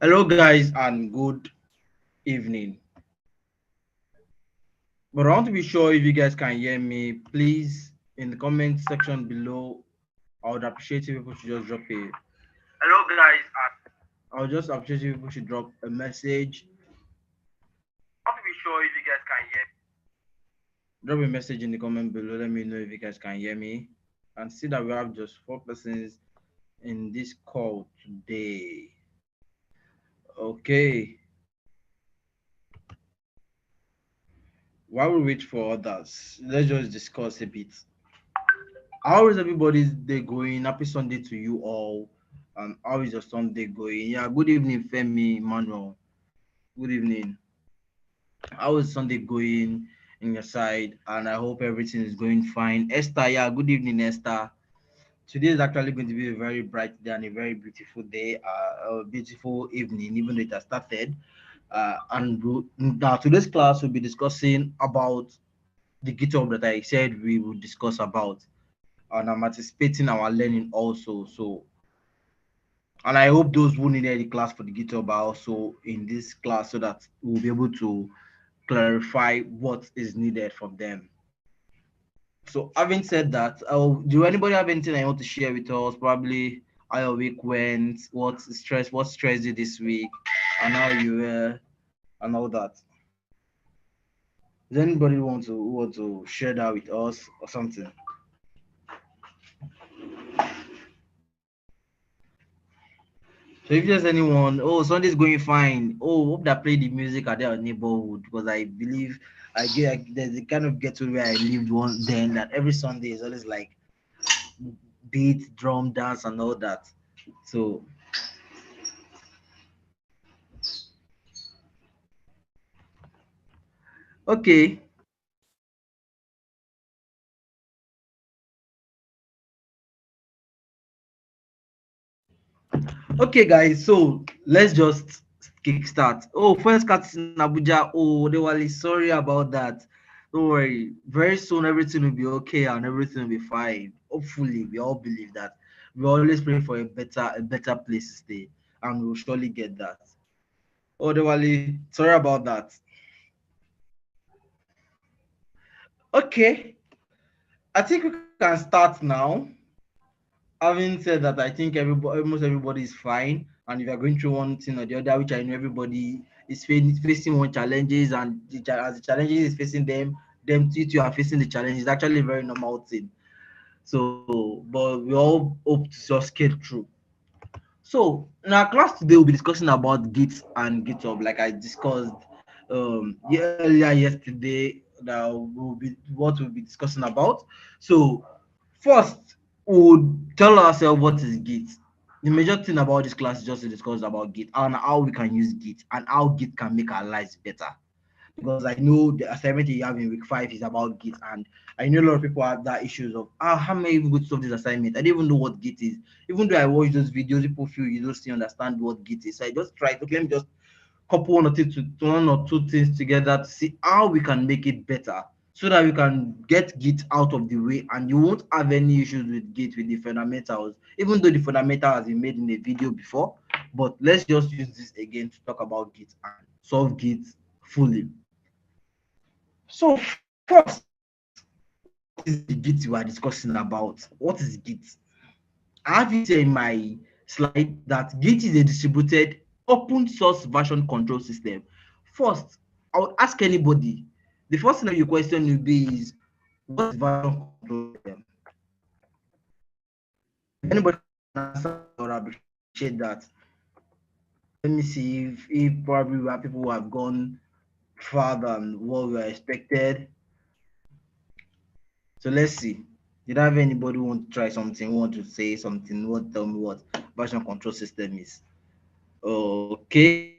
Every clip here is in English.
Hello, guys, and good evening. But I want to be sure if you guys can hear me, please in the comment section below. I would appreciate if people should just drop a hello, guys. I would just appreciate if people should drop a message. I want to be sure if you guys can hear me. Drop a message in the comment below. Let me know if you guys can hear me. And see that we have just 4 persons in this call today. Okay. While we wait for others, let's just discuss a bit. How is everybody's day going? Happy Sunday to you all. How is your Sunday going? Yeah, good evening, Femi, Manuel. Good evening. How is Sunday going in your side? And I hope everything is going fine. Esther, yeah, good evening, Esther. Today is actually going to be a very bright day and a very beautiful day, a beautiful evening, even though it has started. Now today's class will be discussing about the GitHub that I said we would discuss about, and I'm anticipating our learning also. So, and I hope those who needed the class for the GitHub are also in this class so that we'll be able to clarify what is needed from them. So, having said that, do anybody have anything I want to share with us? Probably how your week went, what stressed you this week, and how you were, and all that. Does anybody want to share that with us or something? So if there's anyone, oh, Sunday's going fine. Oh, hope that play the music at their neighborhood, because I believe there's a kind of ghetto where I lived once then that every Sunday is always like beat, drum, dance, and all that. So okay, okay, guys. So let's just kickstart. Oh, first cut in Abuja. Oh, they were sorry about that. Don't worry. Very soon everything will be okay and everything will be fine. Hopefully, we all believe that. We always pray for a better place to stay, and we'll surely get that. Oh, Dewali, sorry about that. Okay, I think we can start now. Having said that, I think almost everybody is fine. And if you're going through one thing or the other, which I know everybody is facing one challenges, and as the challenges is facing them too are facing the challenge. It's actually a very normal thing. So, but we all hope to just get through. So, in our class today, we'll be discussing about Git and GitHub, like I discussed earlier yesterday. That will be what we'll be discussing about. So, first, we'll tell ourselves what is Git. The major thing about this class is just to discuss about Git and how we can use Git and how Git can make our lives better, because I know the assignment you have in week 5 is about Git, and I know a lot of people have that issues of how am I even going to solve this assignment? I don't even know what Git is. Even though I watch those videos, people feel you don't still understand what Git is. So I just try to let me just couple one or two things together to see how we can make it better, so that we can get Git out of the way and you won't have any issues with Git with the fundamentals, even though the fundamental has been made in a video before. But let's just use this again to talk about Git and solve Git fully. So first, what is the Git you are discussing about? What is Git? I have it here in my slide that Git is a distributed open source version control system. First, I would ask anybody, the first thing that your question will be is, what is version control system? If anybody can answer, I would appreciate that. Let me see if probably where people who have gone further than what we were expected. So let's see. Did I have anybody who want to try something, want to say something, want to tell me what version control system is? Okay.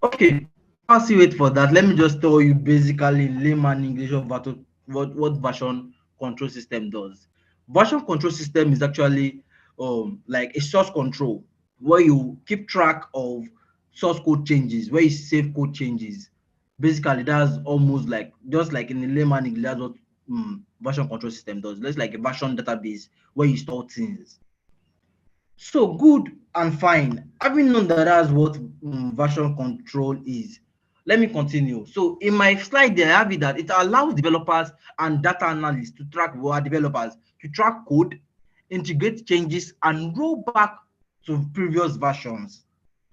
Okay. While you wait for that, let me just tell you basically in layman English of what version control system does. Version control system is actually like a source control where you keep track of source code changes, where you save code changes. Basically, that's almost like just like in the layman English, that's what version control system does. Let's like a version database where you store things. So good and fine. Having known that that's what version control is, let me continue. So in my slide there, I have it that it allows developers and data analysts to track developers to track code, integrate changes, and roll back to previous versions.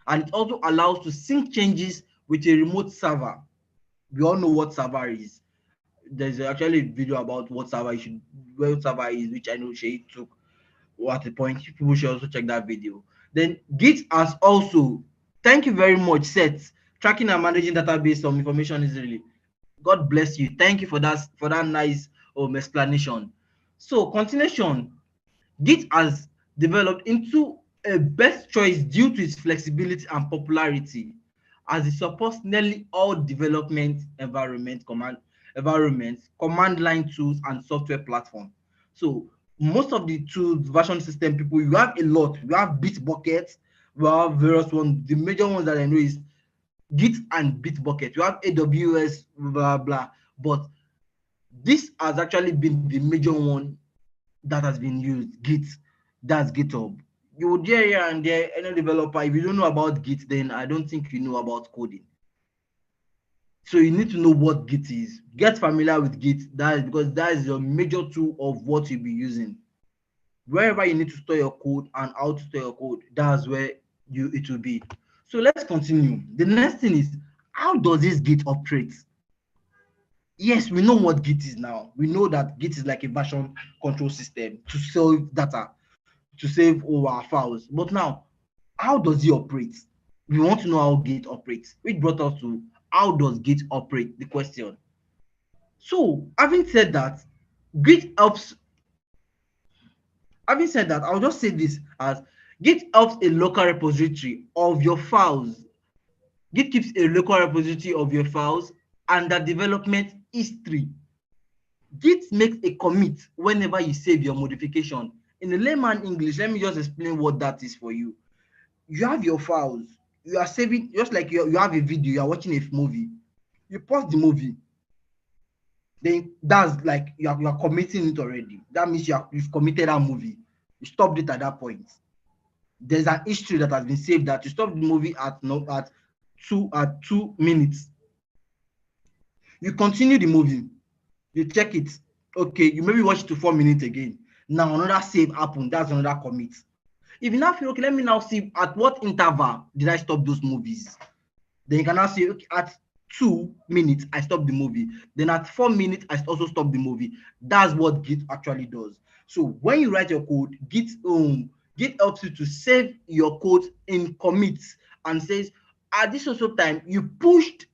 And it also allows to sync changes with a remote server. We all know what server is. There's actually a video about what server is, which I know Shay took at the point. People should also check that video. Then Git has also, thank you very much, Seth. Tracking and managing database of information easily. God bless you. Thank you for that nice explanation. So continuation, Git has developed into a best choice due to its flexibility and popularity, as it supports nearly all development environments, command line tools, and software platforms. So most of the tools, version system people, you have a lot. You have Bitbucket, we have various ones. The major ones that I know is Git and Bitbucket. You have AWS, blah blah. But this has actually been the major one that has been used. Git, that's GitHub. You would hear here and there any developer. If you don't know about Git, then I don't think you know about coding. So you need to know what Git is. Get familiar with Git. That is because that is your major tool of what you'll be using. Wherever you need to store your code and how to store your code, that's where it will be. So let's continue. The next thing is, how does this Git operate? Yes, we know what Git is now. We know that Git is like a version control system to save data, to save all our files. But now, how does it operate? We want to know how Git operates, which brought us to how does Git operate, the question. So, Git helps, having said that, I'll just say this as Git helps a local repository of your files. Git keeps a local repository of your files and the development history. Git makes a commit whenever you save your modification. In the layman English, let me just explain what that is for you. You have your files, you are saving, just like you have a video, you are watching a movie, you pause the movie, then that's like you are committing it already. That means you've committed that movie. You stopped it at that point. There's an history that has been saved that you stopped the movie at 2 minutes. You continue the movie, you check it. Okay, you maybe watch it to 4 minutes again. Now another save happened. That's another commit. If you now feel okay, let me now see at what interval did I stop those movies. Then you can now say, okay, at 2 minutes I stopped the movie. Then at 4 minutes I also stopped the movie. That's what Git actually does. So when you write your code, Git helps you to save your code in commits and says at this also time you pushed,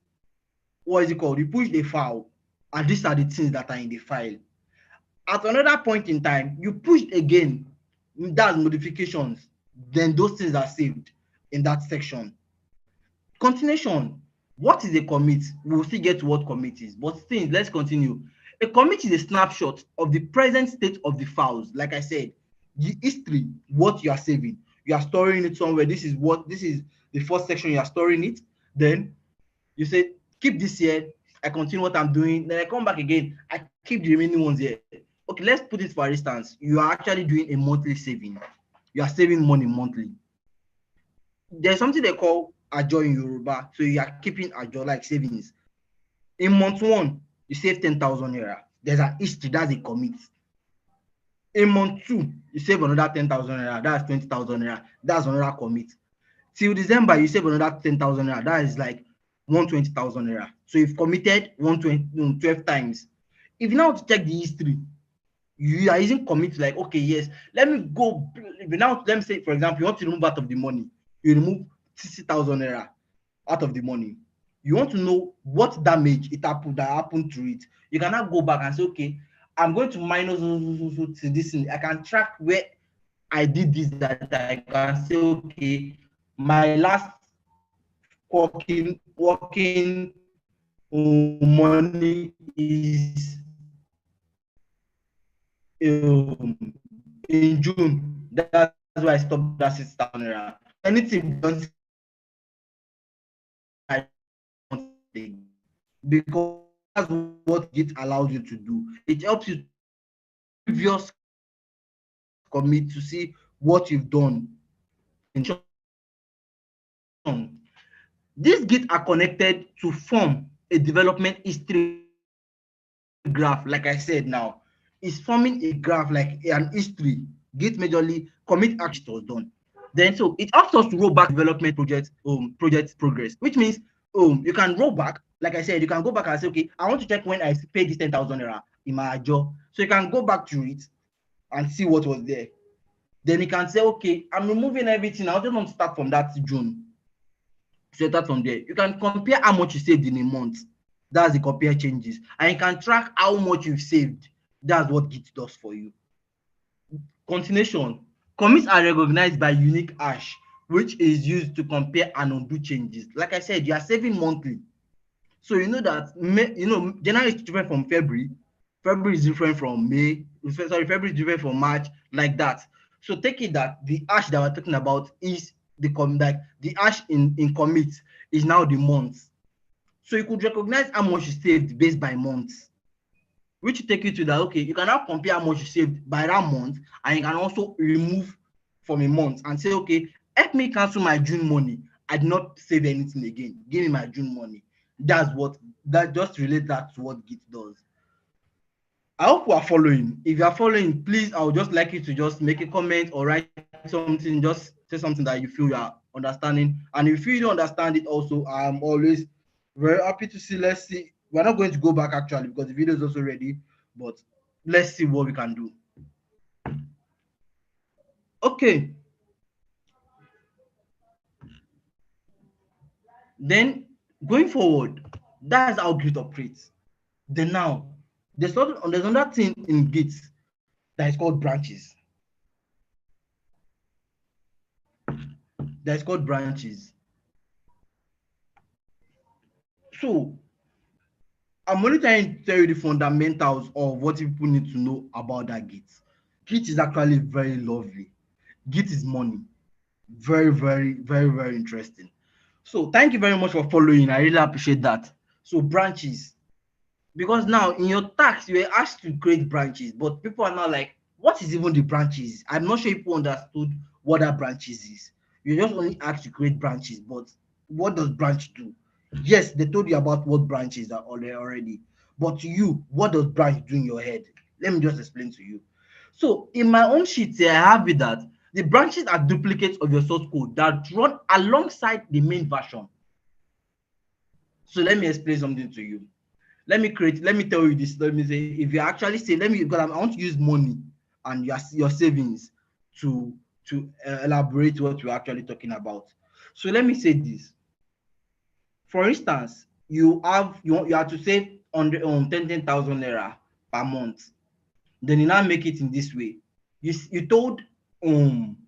what is it called? You pushed a file, and these are the things that are in the file. At another point in time, you pushed again, that's modifications. Then those things are saved in that section. Continuation. What is a commit? We'll still get to what commit is, but things, let's continue. A commit is a snapshot of the present state of the files. Like I said, the history, what you are saving. You are storing it somewhere. This is the first section, you are storing it. Then you say, keep this here. I continue what I'm doing. Then I come back again. I keep the remaining ones here. Okay, let's put it for instance. You are actually doing a monthly saving. You are saving money monthly. There's something they call ajo in Yoruba. So you are keeping ajo like savings. In month 1, you save 10,000 naira. There's an history, that's a commit. In month 2, you save another 10,000 naira. That's 20,000 naira. That's another commit. Till December, you save another 10,000 naira. That is like 120,000 naira. So you've committed 12 times. If you now want to check the history, you are using commit like, okay, yes, let me go. Let me say, for example, you want to remove out of the money. You remove 60,000 naira out of the money. You want to know what damage that happened to it. You can now go back and say, okay, I'm going to minus to this thing. I can track where I did this, that I can say, okay, my last working money is in June. That's why I stopped that 6,000 naira. Anything don't because what Git allows you to do. It helps you to previous commit to see what you've done. These Git are connected to form a development history graph. Like I said now, it's forming a graph like an history. Git majorly commit action was done. Then so it helps us to roll back development project progress, which means you can roll back. Like I said, you can go back and say, okay, I want to check when I paid this 10,000 naira in my job. So you can go back to it and see what was there. Then you can say, okay, I'm removing everything. I just want to start from that June. So start from there. You can compare how much you saved in a month. That's the compare changes. And you can track how much you've saved. That's what Git does for you. Continuation. Commits are recognized by unique hash, which is used to compare and undo changes. Like I said, you are saving monthly. So you know that January is different from February. February is different from May. Sorry, February is different from March, like that. So take it that the hash that we're talking about is the hash in commit is now the month. So you could recognize how much you saved based by months, which will take you to that. Okay, you can now compare how much you saved by that month, and you can also remove from a month and say, okay, help me cancel my June money. I did not save anything again. Give me my June money. That just relate that to what Git does. I hope you are following. If you are following, please, I would just like you to just make a comment or write something, just say something that you feel you are understanding. And if you don't understand it also, I'm always very happy to see. Let's see. We're not going to go back actually because the video is also ready, but let's see what we can do. Okay. Then going forward, that's how Git operates. Then now, there's another thing in Git that is called branches. That is called branches. So I'm only trying to tell you the fundamentals of what people need to know about that Git. Git is actually very lovely. Git is money. Very, very, very, very interesting. So thank you very much for following. I really appreciate that. So branches. Because now in your tax, you were asked to create branches, but people are now like, what is even the branches? I'm not sure people understood what that branches is. You just only asked to create branches, but what does branch do? Yes, they told you about what branches are already, but to you, what does branch do in your head? Let me just explain to you. So in my own sheet here, I have it that the branches are duplicates of your source code that run alongside the main version. So let me explain something to you. Let me tell you this. Let me say, if you actually say, because I want to use money and your savings to elaborate what we're actually talking about. So let me say this. For instance, you have to save on 10,000 naira per month. Then you now make it in this way. You told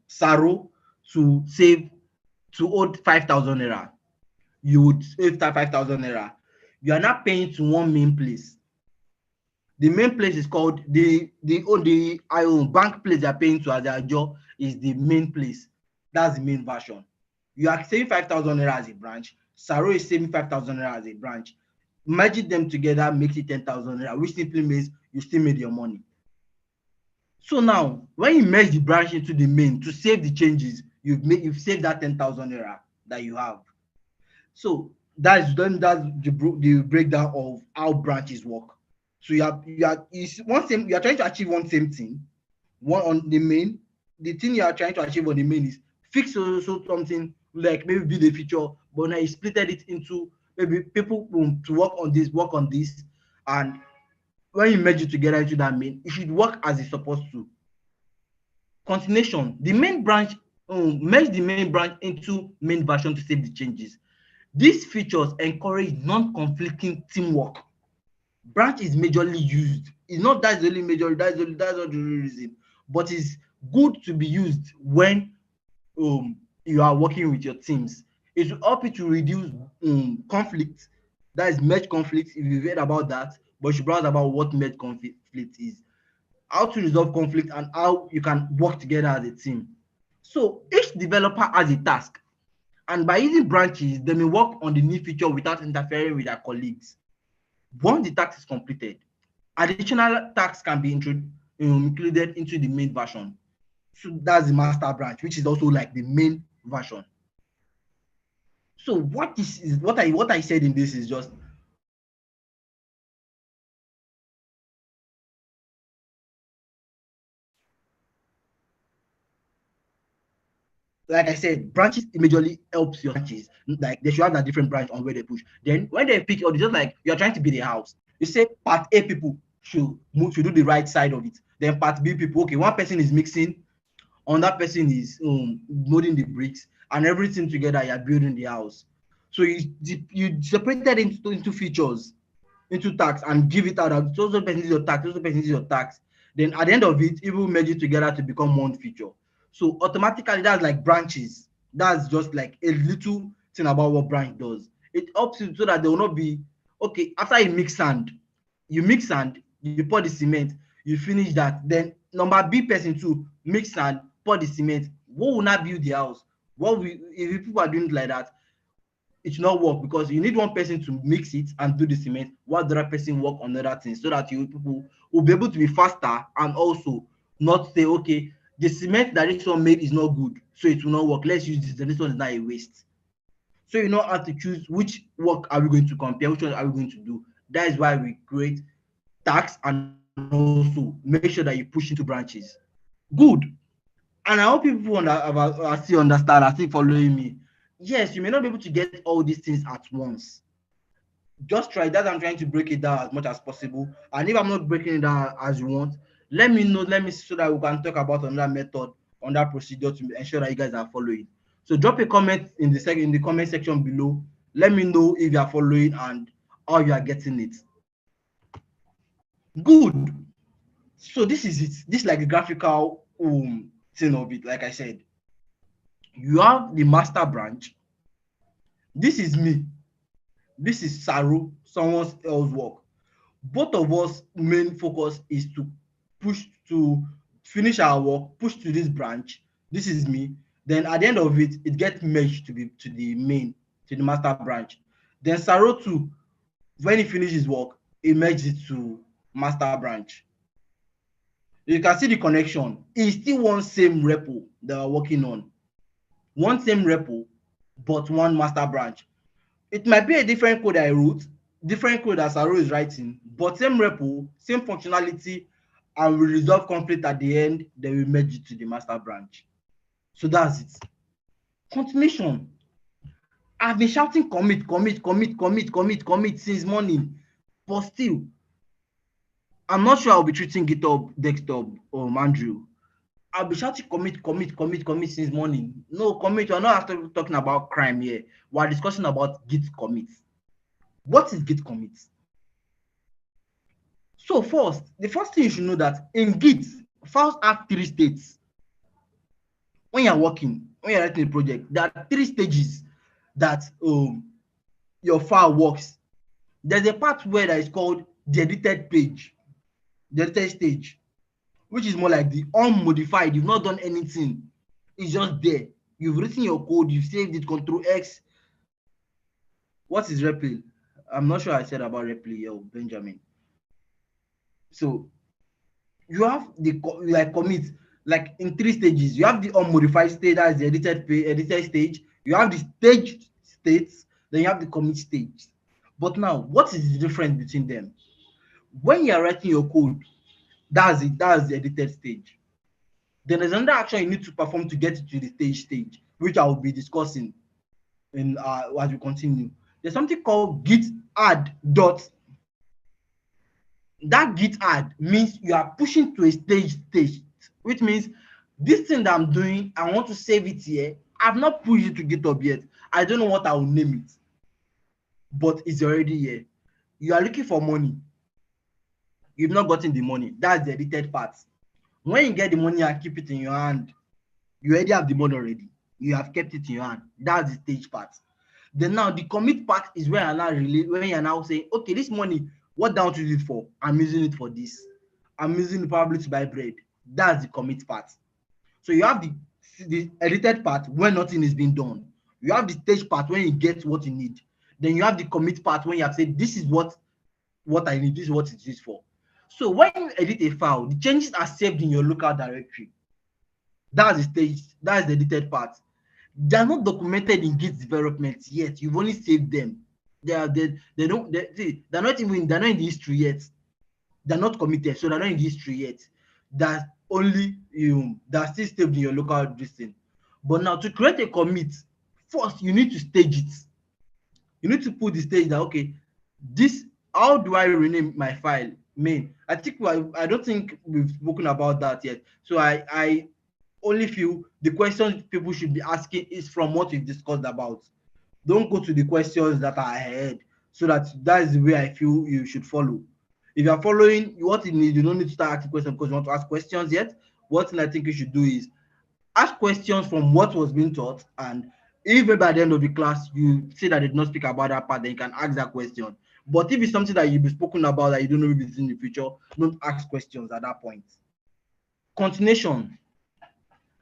Saro to save to hold 5,000 naira. You would save that 5,000 naira. You are not paying to one main place. The main place is called the bank place they are paying to as their job is the main place. That's the main version. You are saving 5,000 naira as a branch. Saro is saving 5,000 naira as a branch. Merging them together makes it 10,000 naira, which simply means you still made your money. So now, when you merge the branch into the main to save the changes, you've saved that 10,000 naira that you have. So that's the breakdown of how branches work. So you are trying to achieve one same thing, one on the main. The thing you are trying to achieve on the main is fix also something like maybe build a feature, but now you splitted it into maybe people to work on this, and when you merge it together into that main, it should work as it's supposed to. Continuation, the main branch merge the main branch into main version to save the changes. These features encourage non-conflicting teamwork. Branch is majorly used. It's not that's the only major, that's not the only reason, but it's good to be used when you are working with your teams. It will help you to reduce conflict. That is merge conflict. If you've read about that, but you should browse about what merge conflict is, how to resolve conflict, and how you can work together as a team. So each developer has a task, and by using branches, they may work on the new feature without interfering with their colleagues. Once the task is completed, additional tasks can be included into the main version. So that's the master branch, which is also like the main version. So what I said in this is just like I said, branches immediately helps your branches. Like they should have a different branch on where they push. Then when they pick, or just like you're trying to build a house, you say part A people should do the right side of it. Then part B people, okay, one person is mixing, another person is loading the bricks, and everything together you're building the house. So you separated into features, into tax, and give it out. So person is your tax, so person is your tax. Then at the end of it, it will merge it together to become one feature. So automatically, that's like branches. That's just like a little thing about what branch does. It helps you so that there will not be okay after you mix sand, you pour the cement, you finish that. Then number B person too mix sand, pour the cement. What will not build the house? What we if people are doing it like that, it should not work because you need one person to mix it and do the cement while the other person work on other things so that you people will be able to be faster and also not say okay the cement that this one made is not good so it will not work, let's use this one is not a waste. So you know how to choose which work are we going to compare, which one are we going to do. That is why we create tags and also make sure that you push into branches. Good. And I hope people are still understand, are still following me. Yes, you may not be able to get all these things at once. Just try that. I'm trying to break it down as much as possible. And if I'm not breaking it down as you want, let me know. Let me so that we can talk about another method, on that procedure to ensure that you guys are following. So drop a comment in the comment section below. Let me know if you are following and how you are getting it. Good. So this is it. This is like the graphical thing of it. Like I said, you have the master branch. This is me. This is Saru, someone else's work. Both of us main focus is to push to finish our work, push to this branch. This is me. Then at the end of it, it gets merged to the main, to the master branch. Then Saru too, when he finishes work, he merges it to master branch. You can see the connection. It's still one same repo that we're working on. One same repo, but one master branch. It might be a different code I wrote, different code that Saru is writing, but same repo, same functionality, and we resolve conflict at the end, then we merge it to the master branch. So that's it. Continuation. I've been shouting commit since morning, but still, I'm not sure I'll be treating GitHub desktop or Andrew. I'll be shouting commit since morning. No, commit, we're not after talking about crime here. We're discussing about Git commit. What is Git commit? So the first thing you should know that in Git, files have 3 states. When you're working, when you're writing a project, there are 3 stages that your file works. There's a part where that is called the edited page, the edited stage, which is more like the unmodified. You've not done anything. It's just there. You've written your code, you've saved it, Control X. What is REPL? I'm not sure I said about REPL, Benjamin. So you have the like commit like in 3 stages. You have the unmodified state, that's the edited stage. You have the staged states, then you have the commit stage. But now, what is the difference between them? When you are writing your code, that's it. That's the edited stage. Then there's another action you need to perform to get it to the stage, which I will be discussing in as we continue. There's something called git add dot. That git add means you are pushing to a stage, which means this thing that I'm doing, I want to save it here. I've not pushed it to GitHub yet. I don't know what I will name it, but it's already here. You are looking for money. You've not gotten the money. That's the edited part. When you get the money and keep it in your hand, you already have the money already. You have kept it in your hand. That's the stage part. Then now the commit part is where when you're now saying, okay, this money, what do I want to use it for? I'm using it for this. I'm using it probably to buy bread. That's the commit part. So you have the edited part when nothing is being done. You have the stage part when you get what you need. Then you have the commit part when you have said, this is what what I need. This is what it's used for. So when you edit a file, the changes are saved in your local directory. That's the stage. That's the edited part. They are not documented in Git development yet. You've only saved them. They don't they're not even they're not in the history yet. They're not committed, so they're not in the history yet. That's only that's still saved in your local listing. But now to create a commit, first you need to stage it. You need to put the stage that okay, this how do I rename my file main? I don't think we've spoken about that yet. So I only feel the questions people should be asking is from what we've discussed about. Don't go to the questions that are ahead. So that is the way I feel you should follow. If you are following what you need, you don't need to start asking questions because you want to ask questions yet. What thing I think you should do is ask questions from what was being taught, and if maybe at the end of the class you see that they did not speak about that part, then you can ask that question. But if it's something that you'll be spoken about that you don't know if it's in the future, don't ask questions at that point. Continuation.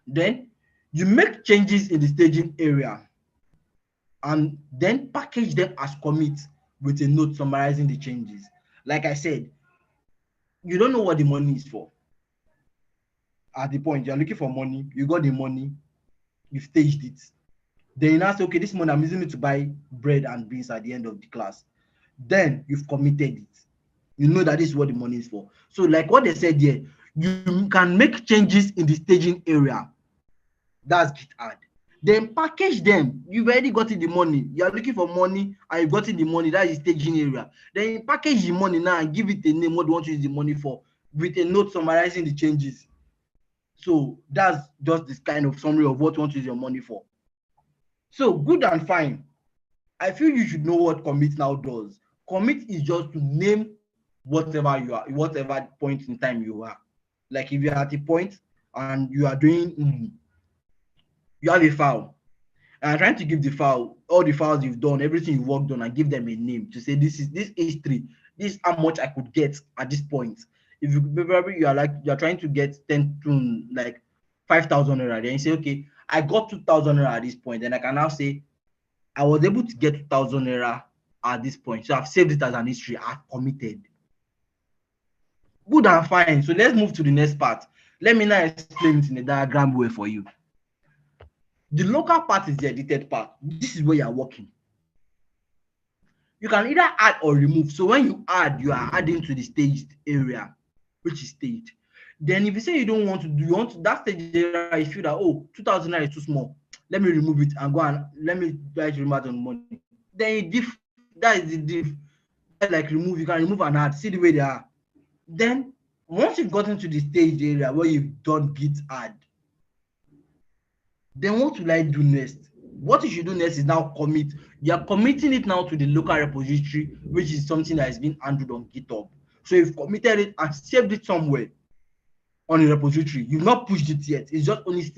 Then you make changes in the staging area and then package them as commit with a note summarizing the changes. Like I said, you don't know what the money is for. At the point you're looking for money, you got the money, you've staged it. Then you now say, okay, this money I'm using it to buy bread and beans at the end of the class. Then you've committed it. You know that this is what the money is for. So like what they said here, you can make changes in the staging area. That's Git add. Then package them. You've already gotten the money. You're looking for money and you've gotten the money. That is staging area. Then you package the money now and give it a name, what you want to use the money for, with a note summarizing the changes. So that's just this kind of summary of what you want to use your money for. So good and fine. I feel you should know what commit now does. Commit is just to name whatever you are, whatever point in time you are. Like if you're at a point and you are doing, you have a file, and I'm trying to give the file, all the files you've done, everything you've worked on, and give them a name to say this is H3, this is how much I could get at this point. If you are like you're trying to get 10 to like 5,000 naira, then you say, okay, I got 2,000 naira at this point, and I can now say I was able to get 2,000 naira at this point. So I've saved it as an history. I've committed. Good and fine. So let's move to the next part. Let me now explain it in a diagram way for you. The local part is the edited part. This is where you're working. You can either add or remove. So when you add, you are adding to the staged area, which is staged. Then if you say you don't want to do, you want to, that stage area, you feel that, oh, 2,000 naira is too small. Let me remove it and go and let me try to remove on money. Then that is the diff. Like remove, you can remove and add. See the way they are. Then once you've gotten to the stage area where you've done git add, then what will I do next? What you should do next is now commit. You are committing it now to the local repository, which is something that has been handled on GitHub. So you've committed it and saved it somewhere on the repository. You've not pushed it yet. It's just only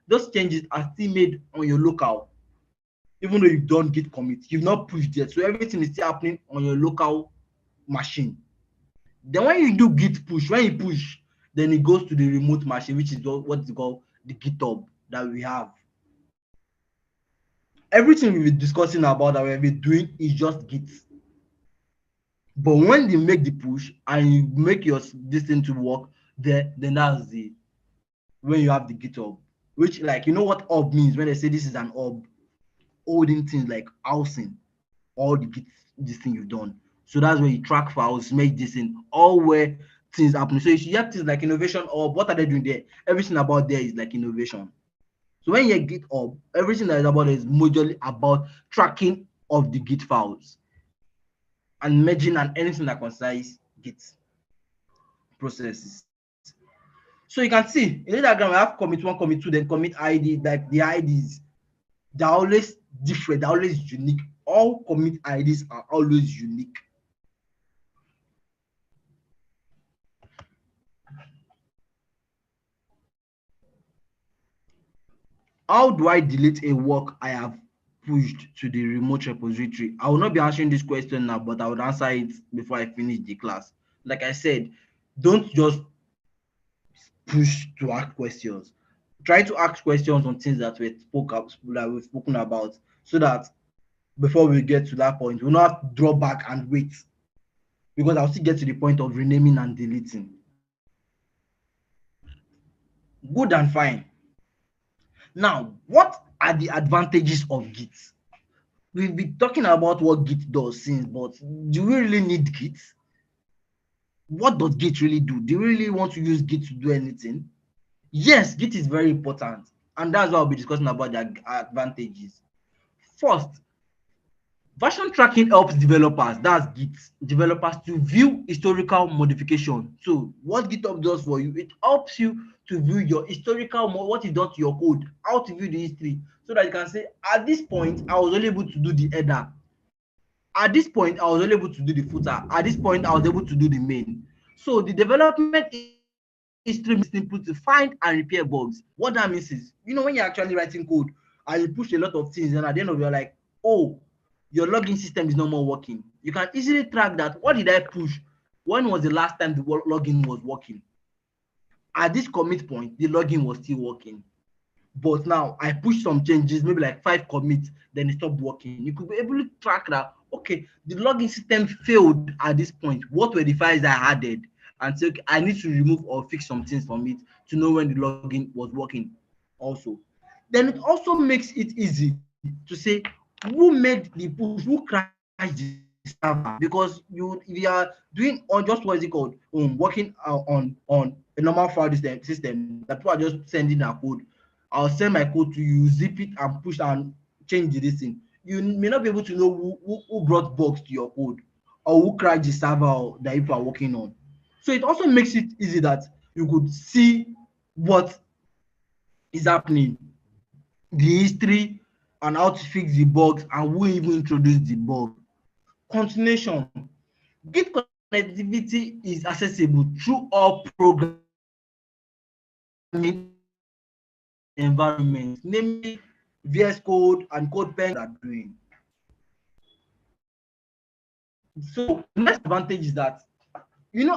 those changes are still made on your local. Even though you've done git commit, you've not pushed yet. So everything is still happening on your local machine. Then when you do git push, when you push, then it goes to the remote machine, which is what is called the GitHub that we have. Everything we've been discussing about that we've been doing is just git. But when you make the push and you make this thing to work there, then that's when you have the GitHub, which, like, you know what hub means when they say this is an hub, holding things like housing all the git this thing you've done. So that's where you track files, make this in all where things happen. So you have things like innovation hub. What are they doing there? Everything about there is like innovation. So when you get GitHub, everything that is about it is majorly about tracking of the git files and merging and anything that concerns git processes. So you can see in the diagram, we have commit 1, commit 2, then commit ID. Like the IDs, they're always different, they're always unique. All commit IDs are always unique. How do I delete a work I have pushed to the remote repository? I will not be answering this question now, but I would answer it before I finish the class. Like I said, don't just push to ask questions. Try to ask questions on things that we've spoken about, so that before we get to that point. We'll not draw back and wait, because I'll still get to the point of renaming and deleting. Good and fine. Now, what are the advantages of Git? We've been talking about what Git does since, but do we really need Git? What does Git really do? Do we really want to use Git to do anything? Yes, Git is very important, and that's what I'll be discussing about the advantages. First, version tracking helps developers, that's Git, developers to view historical modification. So what GitHub does for you, it helps you to view your historical, what is done to your code, how to view the history, so that you can say, at this point, I was only able to do the header. At this point, I was only able to do the footer. At this point, I was able to do the main. So the development history makes it simple to find and repair bugs. What that means is, when you're actually writing code and you push a lot of things, and at the end of it, you're like, oh, your login system is no more working. You can easily track that. What did I push? When was the last time the login was working? At this commit point, the login was still working. But now I pushed some changes, maybe like 5 commits, then it stopped working. You could be able to track that, okay, the login system failed at this point. What were the files I added? And say, okay, I need to remove or fix some things from it to know when the login was working also. Then it also makes it easy to say who made the push, who crashed the server, because if you are doing on just what is it called, working on a normal file system that people are just sending their code. I'll send my code to you, zip it and push and change this thing. You may not be able to know who brought bugs to your code, or who crashed the server that you are working on. So it also makes it easy that you could see what is happening, the history, and how to fix the bugs, and who even introduced the bug. Continuation. Git connectivity is accessible through all programming environments, namely VS Code and CodePen are doing. So the next advantage is that,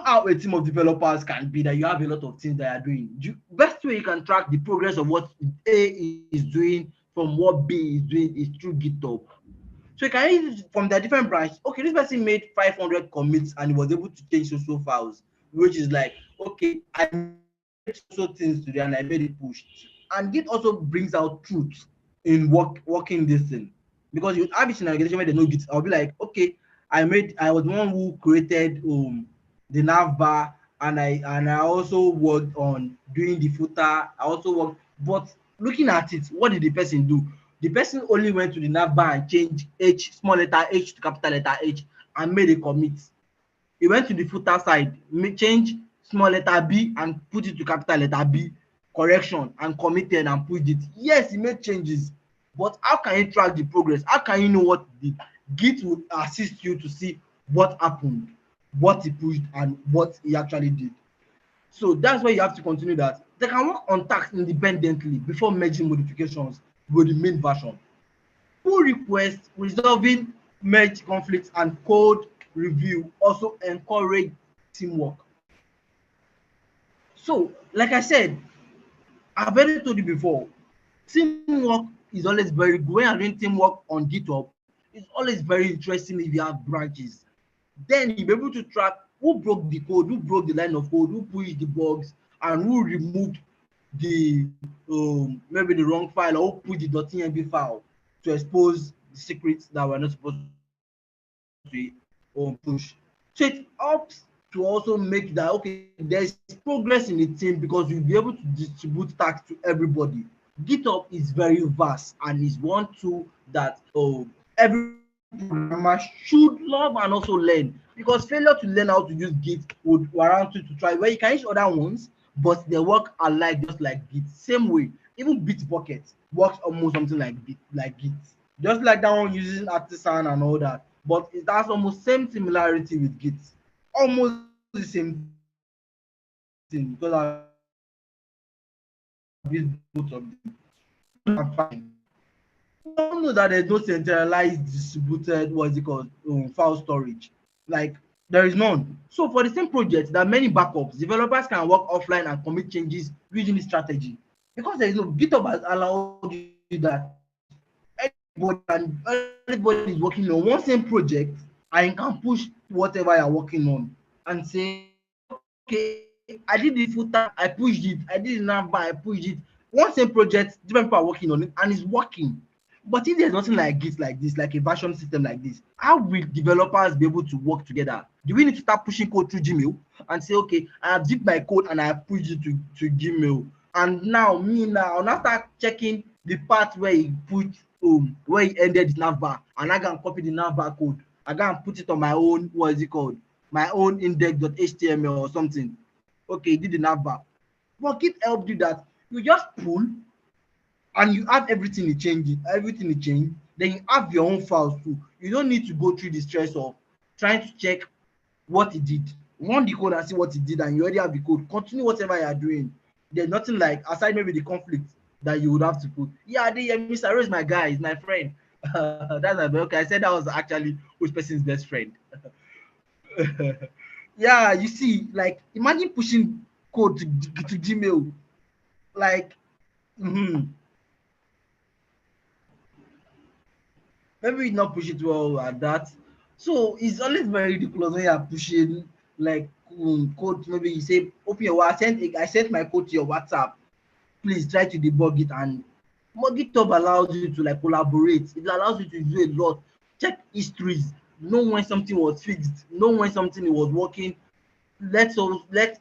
how a team of developers can be, that you have a lot of things that are doing. Best way you can track the progress of what A is doing from what B is doing is through GitHub. So you can use it from the different branch. Okay, this person made 500 commits and he was able to change so files, which is like, okay, I made so things today and I made it pushed. And Git also brings out truth in working this thing, because you have it in an organization where they know Git. I'll be like, okay, I was the one who created the nav bar, and I also worked on doing the footer. I also worked, but looking at it, what did the person do? The person only went to the nav bar and changed H, small letter H to capital letter H, and made a commit. He went to the footer side, change small letter B and put it to capital letter B, correction, and committed and pushed it. Yes, he made changes, but how can you track the progress? How can you know what he did? Git will assist you to see what happened, what he pushed, and what he actually did. So that's why you have to continue that. They can work on tasks independently before merging modifications with the main version. Pull requests, resolving merge conflicts, and code review also encourage teamwork. So, like I said, I've already told you before, teamwork is always very good. When you're doing teamwork on GitHub, it's always very interesting if you have branches. Then you'll be able to track who broke the code, who broke the line of code, who pushed the bugs, and who removed the maybe the wrong file, or who put the .env file to expose the secrets that were not supposed to push. So it helps to also make that, okay, there's progress in the team, because you'll be able to distribute tasks to everybody. GitHub is very vast and is one tool that every programmer should love and also learn, because failure to learn how to use Git would warrant you to try, where you can use other ones, but they work alike, just like Git. Same way, even Bitbucket works almost something like Git. Just like that one using artisan and all that, but it has almost same similarity with Git, almost the same thing, because I've used both of them. I'm fine. You don't know that there's no centralized distributed, what is it called, file storage. Like, there is none. So for the same project, there are many backups. Developers can work offline and commit changes using this strategy, because there is no, GitHub has allowed you that anytime everybody is working on one same project, and you can push whatever you're working on and say, okay, I did the footer, I pushed it, I did the navbar, I pushed it. One same project, different people are working on it, and it's working. But if there's nothing like Git like this, like a version system like this, how will developers be able to work together? Do we need to start pushing code through Gmail and say, okay, I have zipped my code and I have pushed it to Gmail, and now I'll now start checking the part where he put where he ended his navbar, and I can copy the navbar code. I can put it on my own, what is it called? My own index.html or something. Okay, did the navbar. But Git help do that. You just pull and you have everything it changes, everything it changed. Then you have your own files too. You don't need to go through the stress of trying to check what he did. Run the code and see what he did, and you already have the code. Continue whatever you are doing. There's nothing like, aside maybe the conflict that you would have to put. Yeah, Mr. Rose, my guy, is my friend. That's my okay. I said that was actually which person's best friend. Yeah, you see, like imagine pushing code to Gmail, like mm-hmm. Maybe you not push it well at that. So it's always very ridiculous when you are pushing like code. Maybe you say, open your I sent my code to your WhatsApp. Please try to debug it, and GitHub allows you to like collaborate. It allows you to do a lot. Check histories, know when something was fixed, know when something was working. Let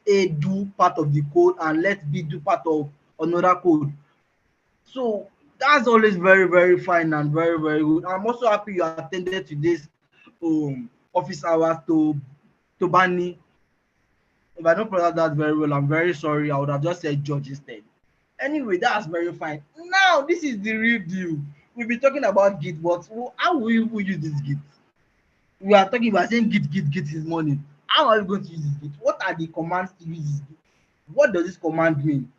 A do part of the code and let B do part of another code. So that's always very, very fine and very, very good. I'm also happy you attended today's office hours to Bani. If I don't pronounce that very well, I'm very sorry. I would have just said George instead. Anyway, that's very fine. Now, this is the real deal. We've been talking about Git, but how will we use this Git? We are talking about saying Git is money. How are we going to use this Git? What are the commands to use this Git? What does this command mean?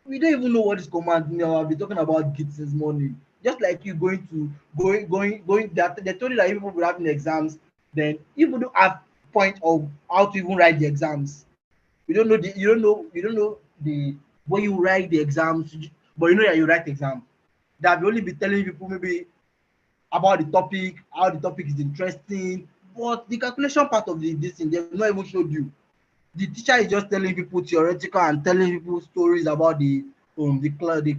We don't even know what this command means. I'll be talking about Git this morning. Just like you going. They told you that people will have exams, then people don't have point of how to even write the exams. You don't know the when you write the exams, but you know that you write exam. They have only been telling people maybe about the topic, how the topic is interesting, but the calculation part of this thing they've not even showed you. The teacher is just telling people theoretical and telling people stories about the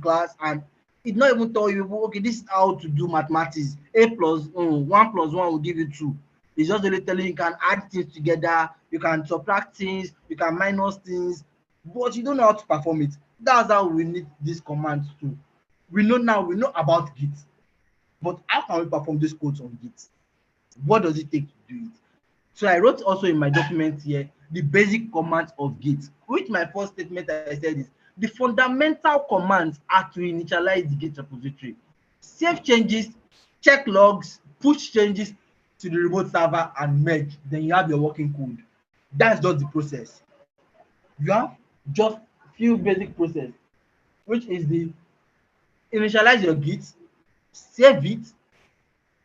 class, and it not even tell you, okay, this is how to do mathematics. A plus 1 plus 1 will give you 2. It's just only telling you can add things together, you can subtract things, you can minus things, but you don't know how to perform it. That's how we need these commands too. We know about Git, but how can we perform these codes on Git? What does it take to do it? So I wrote also in my document here the basic commands of Git. Which my first statement I said is the fundamental commands are to initialize the Git repository, save changes, check logs, push changes to the remote server, and merge. Then you have your working code. That's just the process. You have just few basic process, which is the initialize your Git, save it,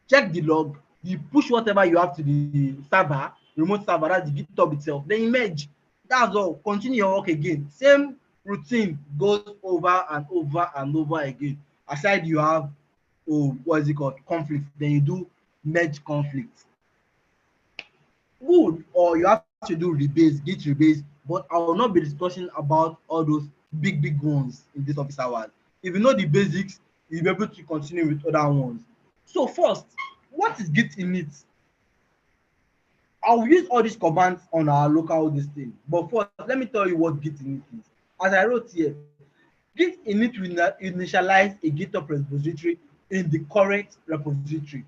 check the log, you push whatever you have to the server, remote server, that's the GitHub itself, then you merge. That's all. Continue your work again. Same routine goes over and over and over again. Aside you have what is it called? Conflict. Then you do merge conflict. Good. Or you have to do rebase, Git rebase, but I will not be discussing about all those big ones in this office hours. If you know the basics, you'll be able to continue with other ones. So first, what is Git init? I'll use all these commands on our local this thing. But first, let me tell you what Git init is. As I wrote here, Git init will initialize a GitHub repository in the current repository,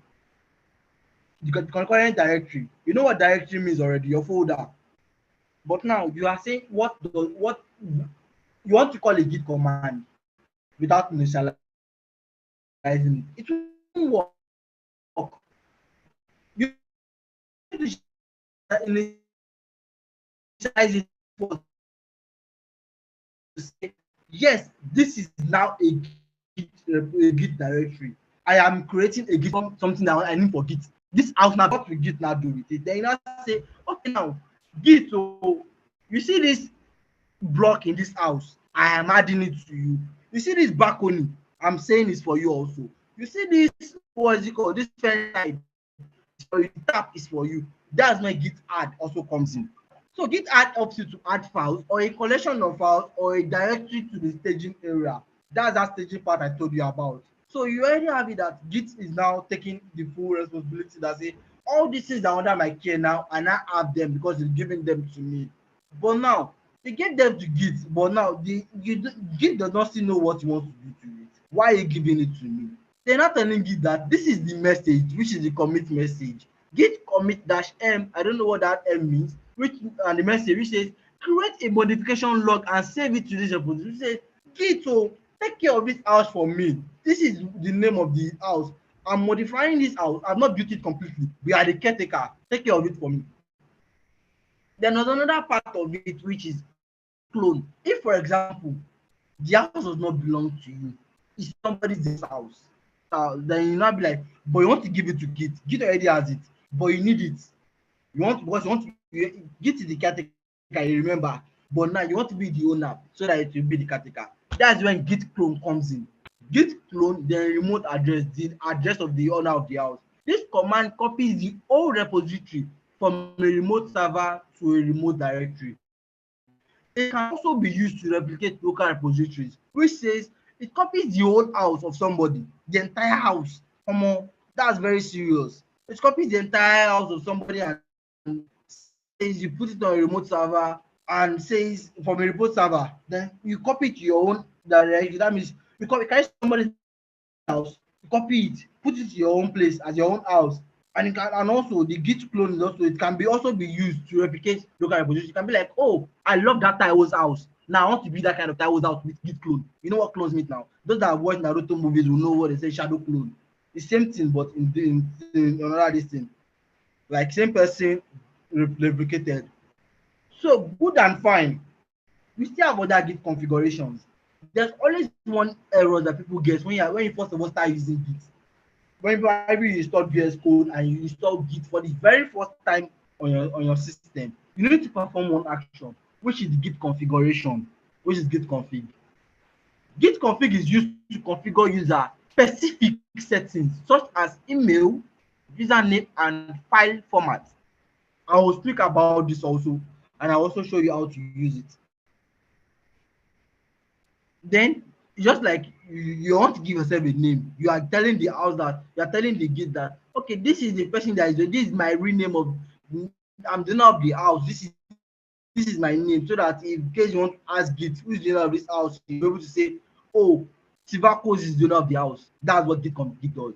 the concurrent directory. You know what directory means already, your folder. But now you are saying what you want to call a Git command without initializing it. It won't work. You initialize it first to say, yes, this is now a Git directory. I am creating a Git something that I need for Git. This house now, what will Git now do with it? Then you now say, okay, now Git, so you see this block in this house, I am adding it to you. You see this balcony, I'm saying it's for you also. You see this, what is it called? This first side is for you, the tab is for you. That's where git add also comes in. So git add helps you to add files or a collection of files or a directory to the staging area. That's that staging part I told you about. So you already have it that git is now taking the full responsibility that say all these things are under my care now and I have them because it's giving them to me. But now they gave them to git, but now git does not still know what you want to do to it. Why are you giving it to me? They're not telling git that this is the message, which is the commit message. Git commit dash m, I don't know what that m means, which and the message which says create a modification log and save it to this repository. Which says git, oh, take care of this house for me. This is the name of the house. I'm modifying this house. I've not built it completely. We are the caretaker. Take care of it for me. Then there's another part of it which is clone. If, for example, the house does not belong to you, it's somebody's house. Then you now be like, but you want to give it to Git. Git already has it, but you need it. You want because you want to Git is the caretaker, you remember, but now you want to be the owner so that it will be the caretaker. That's when Git clone comes in. Git clone, then remote address, the address of the owner of the house. This command copies the whole repository from a remote server to a remote directory. It can also be used to replicate local repositories, which says it copies the whole house of somebody, the entire house. That's very serious. It copies the entire house of somebody and says you put it on a remote server and says from a remote server, then you copy it to your own directory. That means you carry somebody's house, you copy it, put it to your own place as your own house. And it can, and also the git clone is also, it can be also be used to replicate local repositories. You can be like, oh, I love that Taiwo's house. Now I want to be that kind of Taiwo's house with git clone. You know what clones mean now? Those that watch Naruto movies will know what they say shadow clone. The same thing, but in another this thing. Like same person replicated. So good and fine. We still have other git configurations. There's always one error that people get when you first of all start using git. When you install VS Code and you install Git for the very first time on your system, you need to perform one action, which is the Git configuration, which is Git config. Git config is used to configure user specific settings such as email, username, and file format. I will speak about this also, and I'll also show you how to use it. Then just like you want to give yourself a name, you are telling the house that you are telling the gate that okay, this is the person that is, this is my real name of, I'm the owner of the house, this is my name, so that in case you want to ask git who is the owner of this house, you'll be able to say, oh, Sylvercodez is the owner of the house. That's what git does.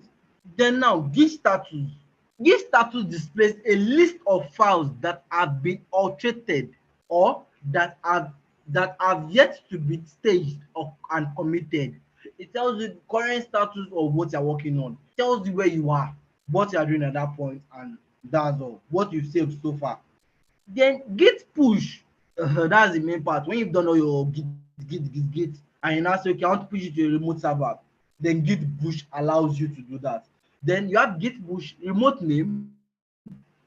Then now git status displays a list of files that have been altered or that have yet to be staged or and committed. It tells you the current status of what you're working on. It tells you where you are, what you are doing at that point, and that's all. What you've saved so far. Then git push. That's the main part. When you've done all your git, and you now say, okay, I want to push it to a remote server, then git push allows you to do that. Then you have git push remote name,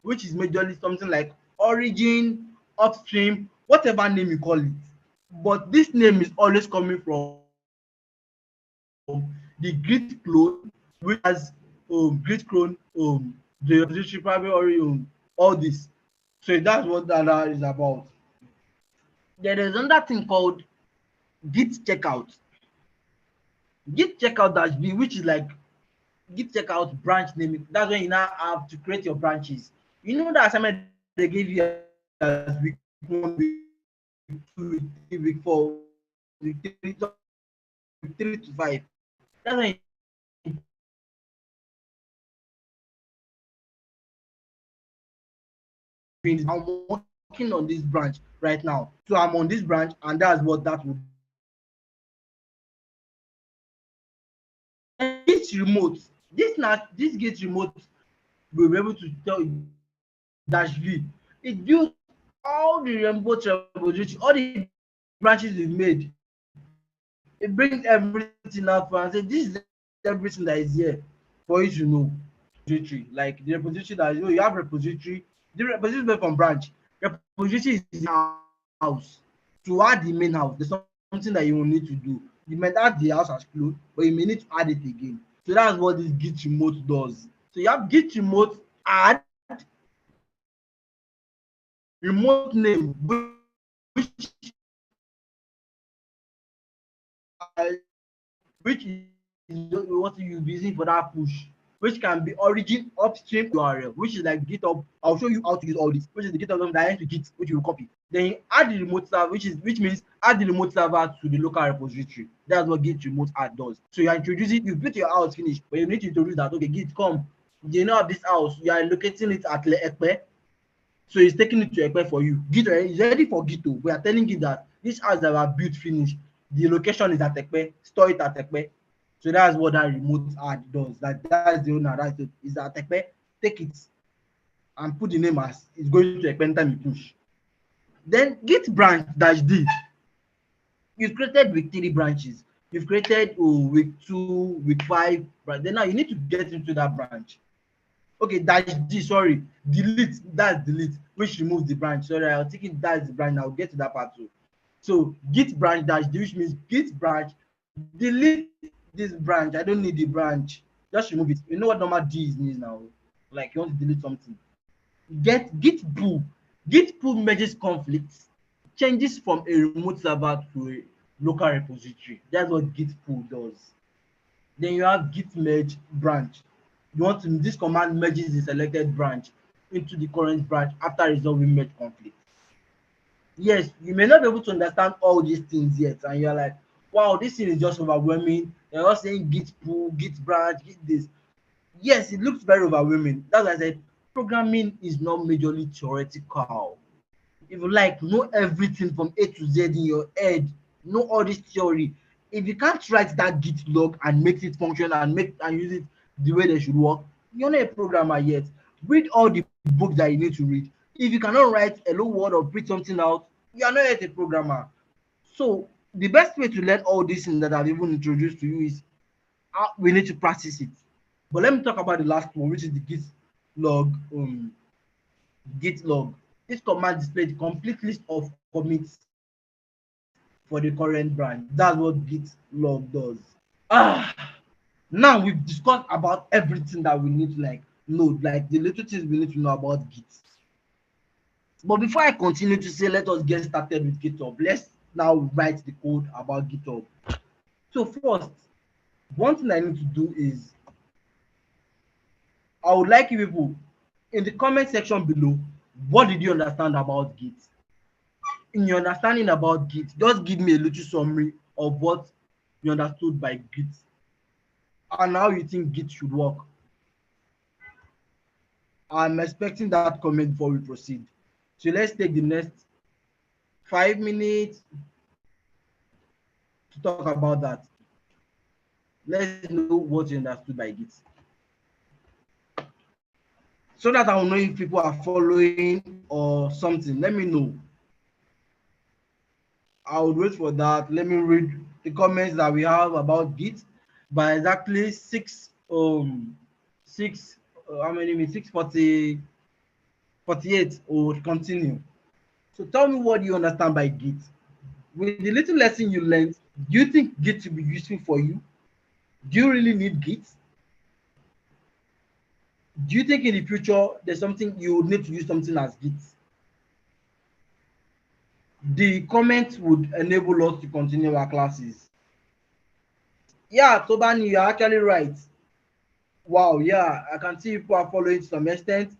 which is majorly something like origin, upstream, whatever name you call it. But this name is always coming from the git clone, which has git clone, the repository private or all this. So that's what that is about. There is another thing called git checkout. Git checkout dash b, which is like git checkout branch naming. That's when you now have to create your branches. You know that assignment they give you as week 1, week 2, week 3, week 4, week 3, week 3 to 5. That's when you I'm working on this branch right now. So I'm on this branch, and that's what that will be. And this remote, this gate remote will be able to tell you dash v. It builds all the remote repository, all the branches is made. It brings everything out for and say this is everything that is here for you to know. Repository, like the repository that you have repository, the repository is made from branch. Repository is the house. To add the main house, there's something that you will need to do. You might add the house as clone, but you may need to add it again. So that's what this git remote does. So you have git remote add remote name, which is what you'll be using for that push, which can be origin upstream URL, which is like GitHub. I'll show you how to use all this, which is the GitHub direct to Git, which you will copy. Then you add the remote server, which means add the remote server to the local repository. That's what Git remote add does. So you are introducing, you built your house finish, but you need to introduce that, okay, Git come, you know, this house, you are locating it at Ekpe. So he's taking it to Ekpe for you. Git is ready for Git. We are telling you that this house that were built finish, the location is at Ekpe, store it at Ekpe. So that's what that remote add does. That's the owner, that's it. Is at Ekpe, take it and put the name as it's going to Ekpe anytime you push. Then Git branch dash D. You've created week 3 branches. You've created week 2, week 5, but then now you need to get into that branch. Okay, dash D, sorry, delete, that's delete, which removes the branch. Sorry, I'll take it, that's the branch. I'll get to that part too. So git branch dash D, which means git branch, delete this branch. I don't need the branch, just remove it. You know what normal D means now, like you want to delete something. Get git pull. Git pull merges conflicts, changes from a remote server to a local repository. That's what git pull does. Then you have git merge branch. You want to, this command merges the selected branch into the current branch after resolving merge conflict. Yes, you may not be able to understand all these things yet, and you're like, wow, this thing is just overwhelming. You're not saying git pull, git branch, git this. Yes, it looks very overwhelming. That's why I said programming is not majorly theoretical. If you like, know everything from A to Z in your head, know all this theory. If you can't write that git log and make it function and use it the way they should work, you're not a programmer yet. Read all the books that you need to read. If you cannot write a hello word or print something out, you are not yet a programmer. So the best way to learn all these things that I've even introduced to you is we need to practice it. But let me talk about the last one, which is the git log. Git log. This command displays the complete list of commits for the current branch. That's what git log does. Now we've discussed about everything that we need to know, like the little things we need to know about Git. But before I continue to say, let us get started with GitHub, let's now write the code about GitHub. So first, one thing I need to do is I would like you people in the comment section below, what did you understand about Git? In your understanding about Git, just give me a little summary of what you understood by Git and how you think Git should work. I'm expecting that comment before we proceed. So let's take the next 5 minutes to talk about that. Let's know what you understood by Git, so that I will know if people are following or something. Let me know. I will wait for that. Let me read the comments that we have about Git by exactly 6:48 or continue. So tell me, what do you understand by Git? With the little lesson you learned, do you think Git will be useful for you? Do you really need Git? Do you think in the future there's something you would need to use something as Git? The comments would enable us to continue our classes. Yeah, Tobani, you're actually right. Wow, yeah, I can see people are following to some extent.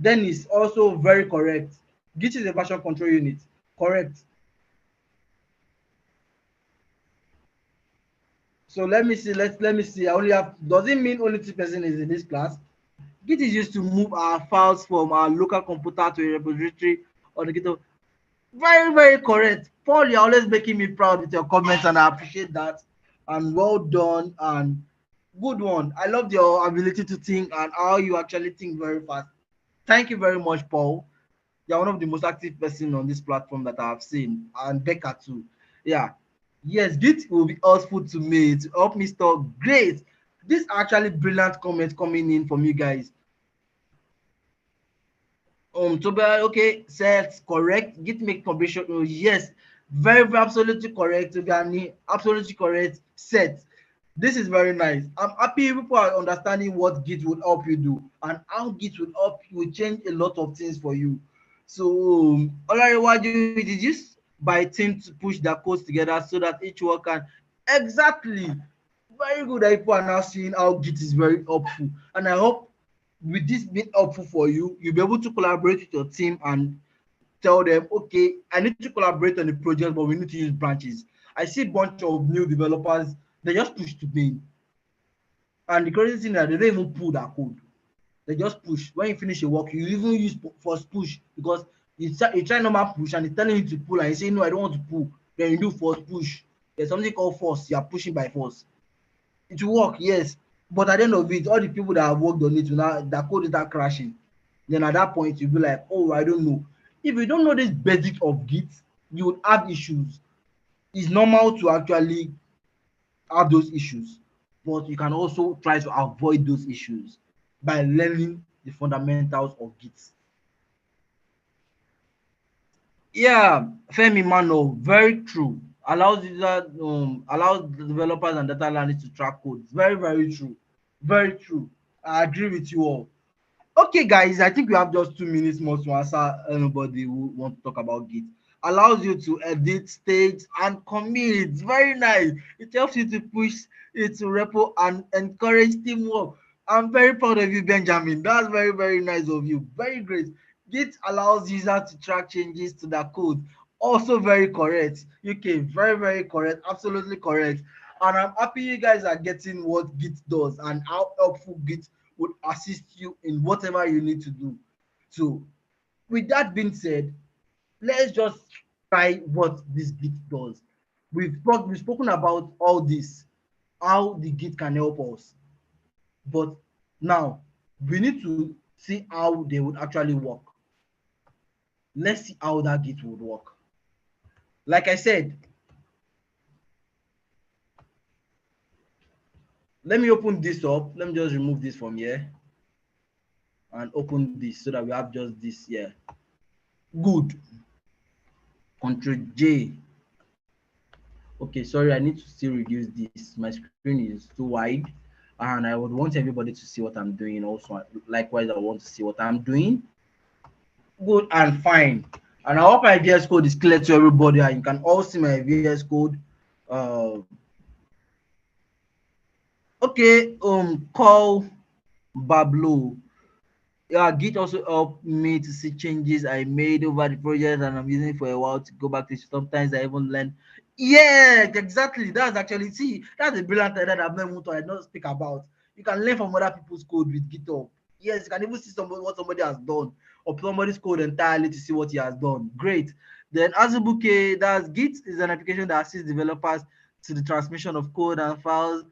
Dennis, also very correct. Git is a version control unit. Correct. So let me see. Let me see. I only have. Does it mean only 2% is in this class? Git is used to move our files from our local computer to a repository on the GitHub. Very, very correct. Paul, you're always making me proud with your comments, and I appreciate that. And well done and good one. I love your ability to think and how you actually think very fast. Thank you very much, Paul. You're one of the most active person on this platform that I have seen, and Becca too. Yeah. Yes, Git will be useful to me to help me store. Great. This actually brilliant comment coming in from you guys. Toba, okay, set correct. Git make publication. Oh, yes, very, very absolutely correct. Tobani, absolutely correct. Set. This is very nice. I'm happy people are understanding what Git will help you do and how Git will help you will change a lot of things for you. So, Olarewaju, it is used by team to push their codes together so that each work can exactly. Very good that people are now seeing how Git is very helpful, and I hope with this being helpful for you, you'll be able to collaborate with your team and tell them, okay, I need to collaborate on the project, but we need to use branches. I see a bunch of new developers, they just push to main. And the crazy thing is that they don't even pull that code. They just push. When you finish your work, you even use force push because you try normal push and it's telling you to pull and you say, no, I don't want to pull. Then you do force push. There's something called force. You are pushing by force. It will work, yes. But at the end of it, all the people that have worked on it will now, that code is not crashing. Then at that point, you'll be like, oh, I don't know. If you don't know this basic of Git, you would have issues. It's normal to actually have those issues, but you can also try to avoid those issues by learning the fundamentals of Git. Yeah, Femi Mano, very true. Allows the developers and data analysts to track codes. Very, very true. Very true. I agree with you all. Okay, guys, I think we have just 2 minutes more to answer anybody who want to talk about Git. Allows you to edit, stage, and commit. Very nice. It helps you to push it to repo and encourage teamwork. I'm very proud of you, Benjamin. That's very, very nice of you. Very great. Git allows users to track changes to their code. Also very correct. UK, very, very correct. Absolutely correct. And I'm happy you guys are getting what Git does and how helpful Git would assist you in whatever you need to do. So, with that being said, let's just try what this Git does. We've spoken about all this, how the Git can help us, but now we need to see how they would actually work. Let's see how that Git would work. Like I said, let me open this up. Let me just remove this from here and open this so that we have just this here. Good. Control J. Okay, sorry, I need to still reduce this. My screen is too wide, and I would want everybody to see what I'm doing. Also, likewise, I want to see what I'm doing. Good and fine. And I hope my VS code is clear to everybody, and you can all see my VS code. Uh, okay, call Bablo. Yeah, Git also helped me to see changes I made over the project and I'm using it for a while to go back to it. Sometimes I even learn. Yeah, exactly. That's actually, see, that's a brilliant idea that I've never thought I don't speak about. You can learn from other people's code with GitHub. Yes, you can even see somebody what somebody has done or somebody's code entirely to see what he has done. Great. Then Azubuke, that's Git is an application that assists developers to the transmission of code and files,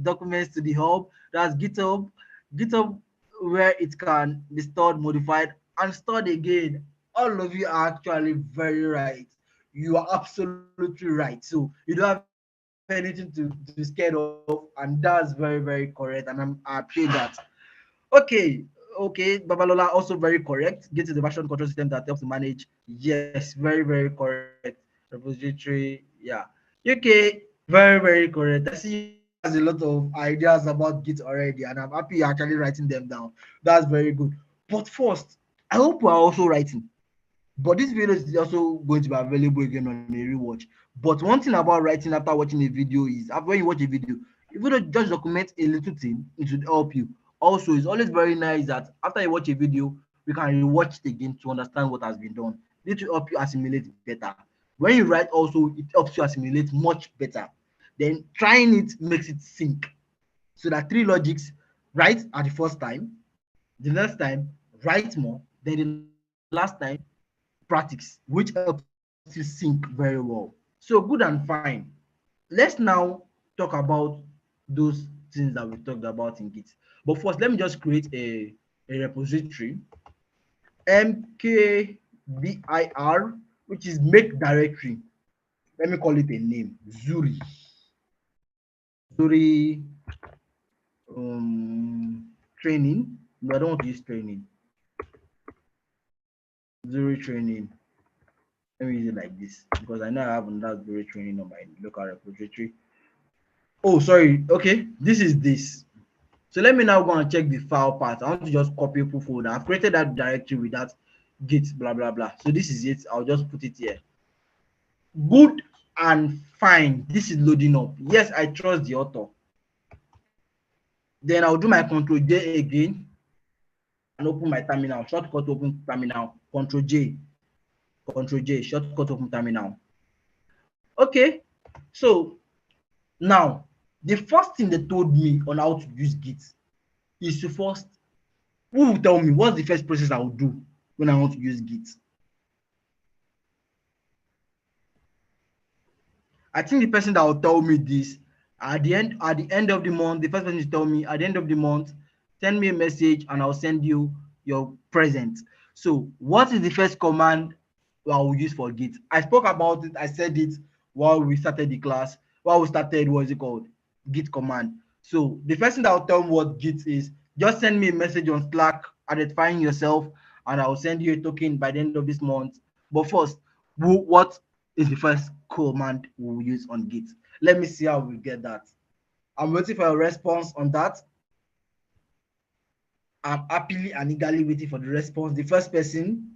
documents to the hub. That's GitHub. GitHub where it can be stored, modified, and stored again. All of you are actually very right. You are absolutely right. So you don't have anything to be scared of, and that's very, very correct. And I appreciate that. Okay, Babalola also very correct. Get to the version control system that helps to manage. Yes, very, very correct. Repository, yeah. Okay, very, very correct. I see you guys has a lot of ideas about Git already, and I'm happy you're actually writing them down. That's very good. But first, I hope we're also writing. But this video is also going to be available again on a rewatch. But one thing about writing after watching a video is after when you watch a video, if you don't just document a little thing, it should help you. Also, it's always very nice that after you watch a video, we can rewatch it again to understand what has been done. This will help you assimilate better. When you write, also, it helps you assimilate much better. Then trying it makes it sink. So that three logics, write at the first time, the next time, write more, then the last time, practice, which helps you sync very well. So good and fine. Let's now talk about those things that we talked about in Git. But first, let me just create a repository, mkdir, which is make directory. Let me call it a name, Zuri. Zuri training. No, I don't want to use training. Zuri training. Let me use it like this because I know I have another Zuri training on my local repository. Oh, sorry. Okay, this is this. So let me now go and check the file part. I want to just copy full folder. I've created that directory with that git blah blah blah. So this is it. I'll just put it here. Good and fine. This is loading up. Yes, I trust the author. Then I'll do my Control J again and open my terminal. Shortcut open terminal. Control J. Control J. Shortcut open terminal. Okay. So now the first thing they told me on how to use Git is to first, who will tell me what's the first process I will do when I want to use Git? I think the person that will tell me this at the end of the month, the first person to tell me at the end of the month, send me a message and I'll send you your present. So what is the first command I will use for Git? I spoke about it, I said it while we started the class, while we started, what is it called? Git command. So the person that will tell me what Git is, just send me a message on Slack identifying yourself and I'll send you a token by the end of this month. But first, what is the first command we'll use on Git? Let me see how we get that. I'm waiting for a response on that. I'm happily and eagerly waiting for the response. The first person,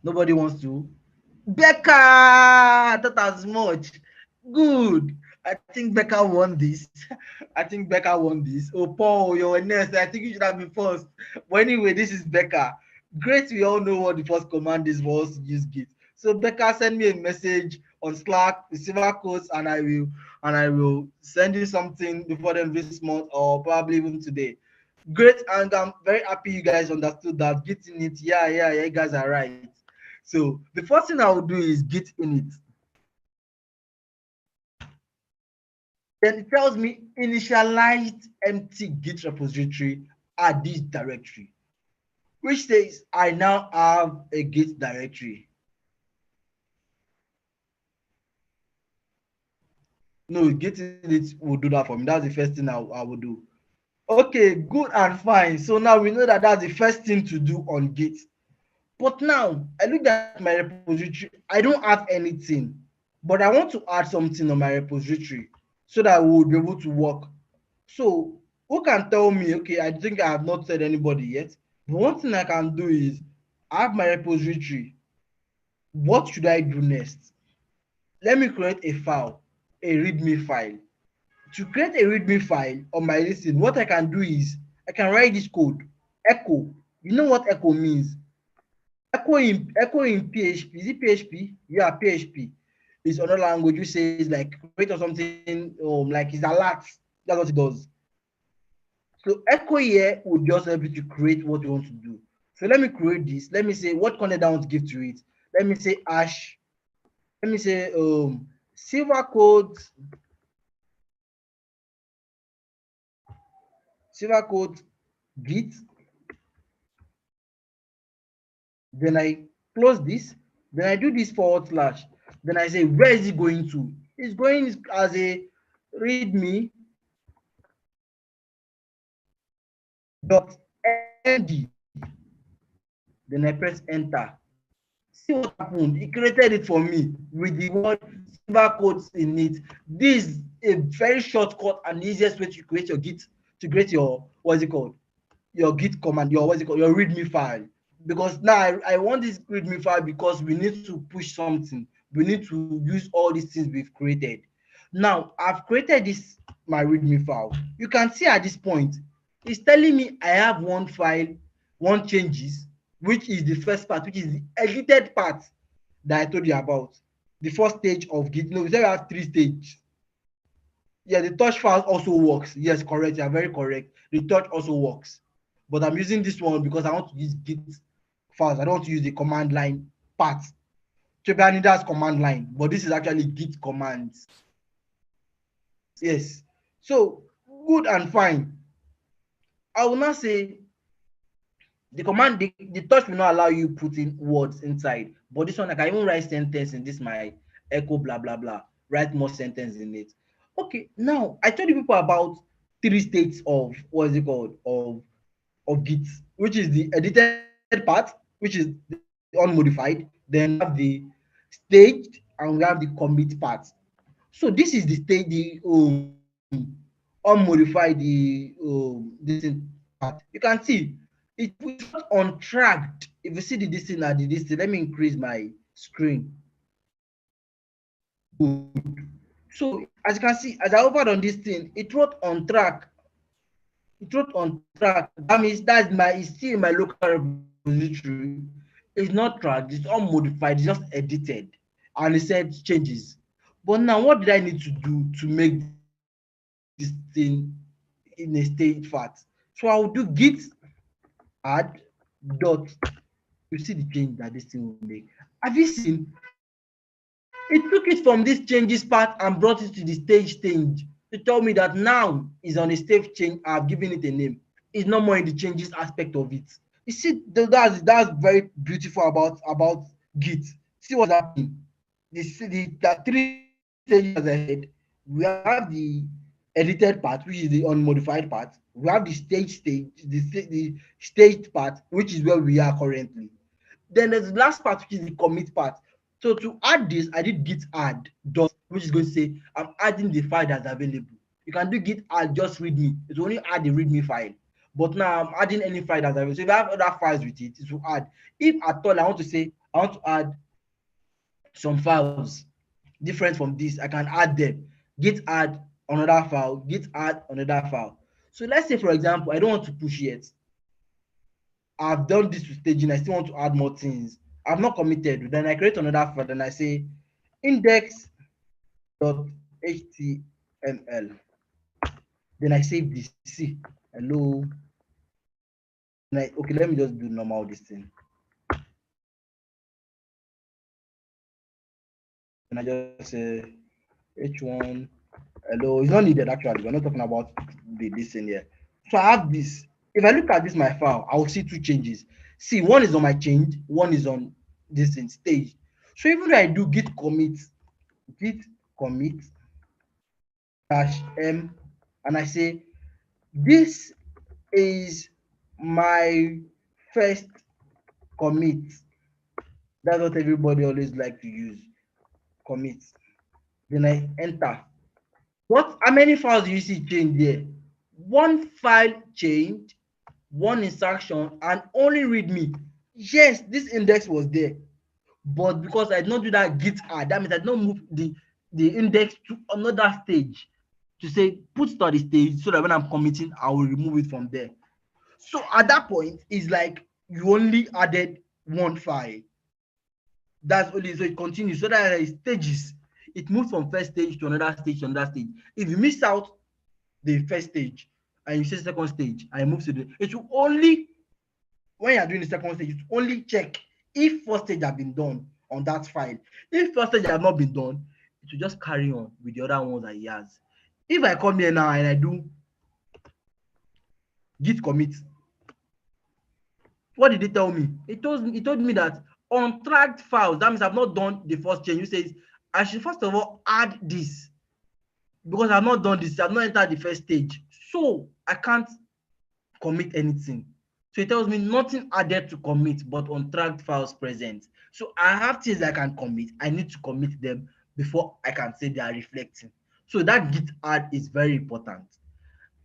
nobody wants to. Becca, I thought as much. Good. I think Becca won this. I think Becca won this. Oh, Paul, you're next. I think you should have been first. But anyway, this is Becca. Great. We all know what the first command is for us to use Git. So Becca, send me a message on Slack, the Sylvercodez, and I will send you something before the end of this month or probably even today. Great, and I'm very happy you guys understood that. Git in it. Yeah, you guys are right. So the first thing I will do is Git init. Then it tells me initialized empty Git repository at this directory, which says I now have a Git directory. No, Git init will do that for me. That's the first thing I will do. Okay, good and fine. So now we know that that's the first thing to do on Git. But now I looked at my repository. I don't have anything, but I want to add something on my repository so that we will be able to work. So who can tell me? Okay, I think I have not said anybody yet. But one thing I can do is I have my repository. What should I do next? Let me create a file, a README file. To create a README file on my listen, what I can do is I can write this code. Echo. You know what echo means? Echo in PHP. Is it PHP? Yeah, PHP is another language which says like create or something like it's alert. That's what it does. So echo here would just help you to create what you want to do. So let me create this. Let me say what content I want to give to it. Let me say hash. Let me say silver code git. Then I close this. Then I do this forward slash. Then I say where is it going to? It's going as a readme dot md. Then I press enter. See what happened. It created it for me with the word Sylvercodez in it. This is a very shortcut and easiest way to create your Git, to create your, what's it called? Your Git command, your, what's it called? Your README file. Because now I want this README file because we need to push something. We need to use all these things we've created. Now I've created this, my README file. You can see at this point, it's telling me I have one file, one changes, which is the first part, which is the edited part that I told you about. The first stage of Git. No, we said we have 3 stages. Yeah, the touch file also works. Yes, correct. You're very correct. The touch also works. But I'm using this one because I want to use Git files. I don't want to use the command line part. Tribani, that's command line, but this is actually Git commands. Yes. So good and fine. I will not say the command, the touch will not allow you putting words inside, but this one I can even write sentence in this my echo blah blah blah, write more sentence in it. Okay, now I told you people about 3 states of, what is it called, of Git, which is the edited part, which is the unmodified. Then we have the staged, and we have the commit part. So this is the stage, the unmodified, this thing part. You can see it was on track. If you see the this thing at the this thing, let me increase my screen. Good. So as you can see, as I opened on this thing, it wrote on track. It wrote on track. That means it's still in my local repository. It's not tracked, it's unmodified, it's just edited. And it said changes. But now what did I need to do to make this thing in a stage fat? So I'll do git add dot. You see the change that this thing will make. Have you seen? It took it from this changes part and brought it to the stage to tell me that now is on a stage change. I've given it a name. It's no more in the changes aspect of it. You see, that's very beautiful about Git. See what's happening. The three stages, as I said, we have the edited part, which is the unmodified part. We have the the staged part, which is where we are currently. Then there's the last part, which is the commit part. So to add this, I did git add dot, which is going to say I'm adding the file that's available. You can do git add just readme. It will only add the readme file. But now I'm adding any file that's available. So if I have other files with it, it will add. If at all I want to say I want to add some files different from this, I can add them. Git add another file, git add another file. So let's say, for example, I don't want to push yet. I've done this with staging. I still want to add more things. I've not committed. Then I create another file. Then I say index.html. Then I save this. See, hello. Okay, let me just do normal this thing. And I just say h1 hello. It's not needed actually. We're not talking about this thing here. So I have this. If I look at this my file, I will see two changes. See, one is on my change, one is on this in stage. So even though I do git commit -m, and I say this is my first commit. That's what everybody always like to use. Commit. Then I enter. How many files do you see change there? One file changed, one instruction, and only readme. Yes, this index was there, but because I did not do that git add, that means I did not move the index to another stage to say put to the stage so that when I'm committing, I will remove it from there. So at that point, it's like you only added one file. That's only, so it continues. So that is stages. It moves from first stage to another stage to another stage. If you miss out the first stage and you say second stage and it moves to the, it will only, when you're doing the second stage, it will only check if first stage have been done on that file. If first stage have not been done, it will just carry on with the other ones that he has. If I come here now and I do git commit, what did it tell me? It told me that untracked files, that means I've not done the first change. It says I should first of all add this because I've not done this, I've not entered the first stage, so I can't commit anything. So it tells me nothing added to commit, but untracked files present. So I have things I can commit. I need to commit them before I can say they are reflecting. So that git add is very important.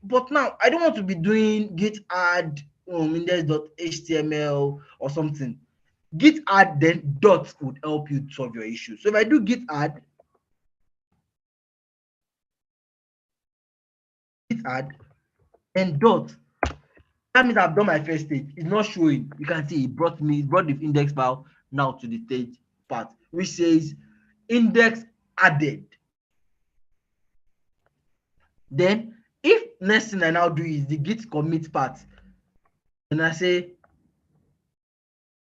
But now I don't want to be doing git add index.html or something. Git add then dot would help you solve your issue. So if I do git add and dot, that means I've done my first stage. It's not showing. You can see it brought the index file now to the stage part, which says index added. Then if next thing I now do is the git commit part, and I say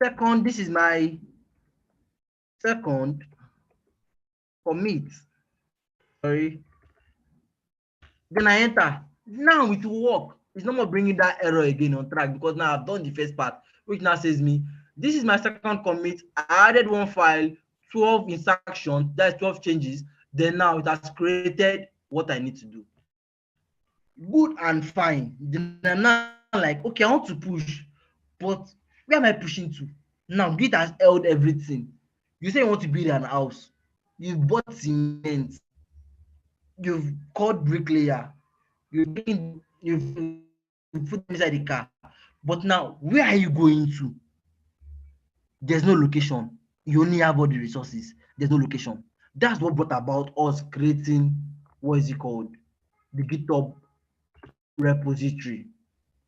second, this is my second commit. Sorry. Then I enter. Now it will work. It's not more bringing that error again on track because now I've done the first part, which now says me, this is my second commit. I added one file, 12 instructions, that's 12 changes. Then now it has created what I need to do. Good and fine. Then I'm now like, okay, I want to push, but where am I pushing to? Now Git has held everything. You say you want to build an house. you've bought cement, you've called bricklayer, you've put them inside the car. But now, where are you going to? There's no location. You only have all the resources. There's no location. That's what brought about us creating, what is it called? The GitHub repository.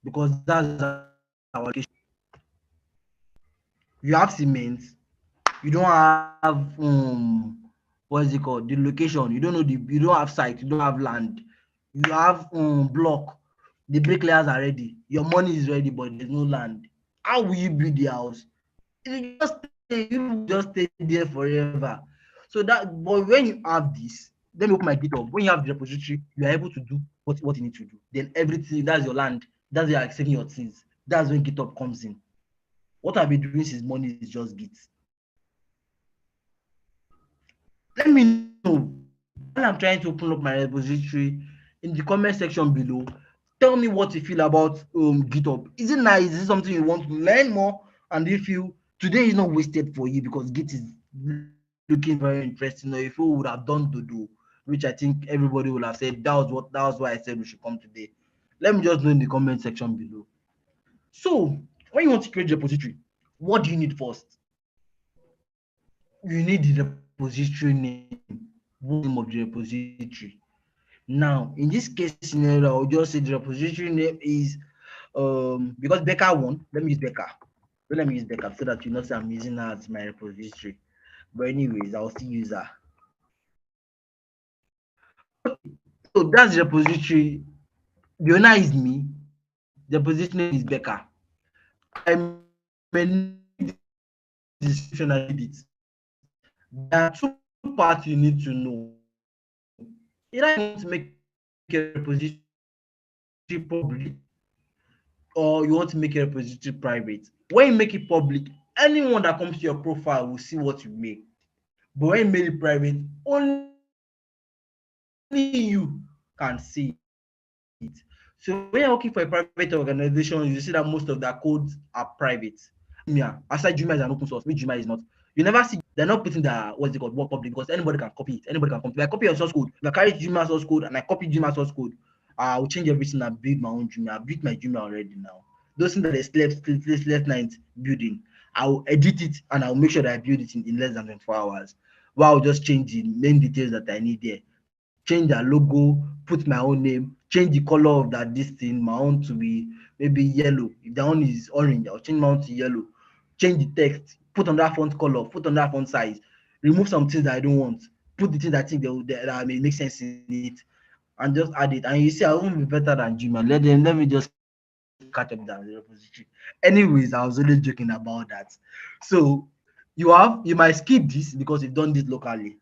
Because that's our location. You have cement, you don't have what is it called? The location. You don't have site, you don't have land. You have block. The bricklayers are ready. Your money is ready, but there's no land. How will you build the house? You just stay there forever. So that, but when you have this, let me open my GitHub. When you have the repository, you are able to do what you need to do. Then everything, that's your land. That's where you are saving your things. That's when GitHub comes in. What I've been doing since morning is just Git. Let me know while I'm trying to open up my repository in the comment section below. Tell me what you feel about GitHub. Is it nice? Is it something you want to learn more? And if you today is not wasted for you because Git is looking very interesting, or if you would have done to do, which I think everybody will have said that was why I said we should come today. Let me just know in the comment section below. So when you want to create a repository, what do you need first? You need the repository name. What's the name of the repository? Now, in this case scenario, I'll just say the repository name is because Becca won. Let me use Becca. Let me use Becca so that you know say I'm using her as my repository. But anyways, I'll still use her. Okay, so that's the repository. The owner is me. The repository name is Becca. I may need the description as you need it. There are two parts you need to know. Either you want to make a repository public, or you want to make a repository private. When you make it public, anyone that comes to your profile will see what you make. But when you make it private, only you can see it. So when you're working for a private organization, you see that most of their codes are private. Jumia, aside Jumia is an open source, which Jumia is not. You never see Jumia is an open source, which Jumia is not. You never see they're not putting their what's it called work public because anybody can copy it. Anybody can copy. If I copy your source code, if I carry Jumia source code and I copy Jumia source code, I will change everything and build my own Jumia. I built my Jumia already now. Those things that they slept night building, I will edit it and I will make sure that I build it in less than 24 hours. Well, I'll just change the main details that I need there. Change their logo, put my own name, change the color of that this thing, my own to be maybe yellow. If that one is orange, I'll change my own to yellow. Change the text, put on that font color, put on that font size, remove some things that I don't want, put the things I think that may make sense in it, and just add it. And you see, I won't be better than Gmail. Let me just catch up that repository. Anyways, I was only joking about that. So you might skip this because you've done this locally.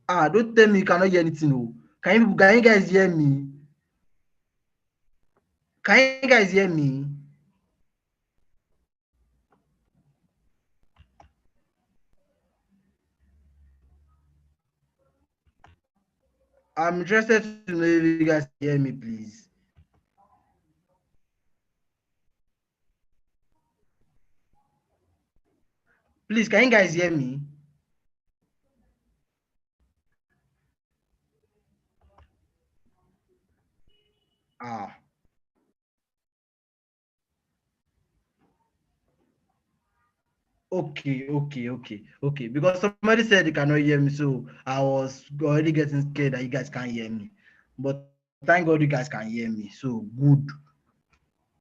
Don't tell me you cannot hear anything. Oh. Can you guys hear me? Can you guys hear me? I'm interested to know if you guys can hear me, please. Please, can you guys hear me? Ah, okay. Because somebody said they cannot hear me, so I was already getting scared that you guys can't hear me. But thank God you guys can hear me. So good.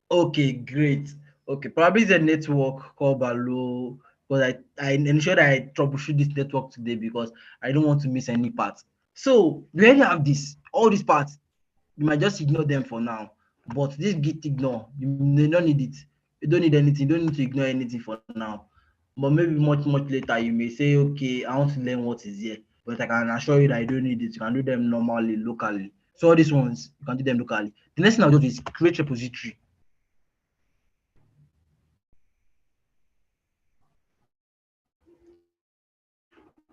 Okay, great. Okay, probably the network call below because I ensured I troubleshoot this network today because I don't want to miss any part. So we already have this, all these parts. You might just ignore them for now. But this git ignore, you don't need it. You don't need anything. You don't need to ignore anything for now. But maybe much later you may say, okay, I want to learn what is here. But I can assure you that you don't need it. You can do them normally, locally. So all these ones, you can do them locally. The next thing I'll do is create repository.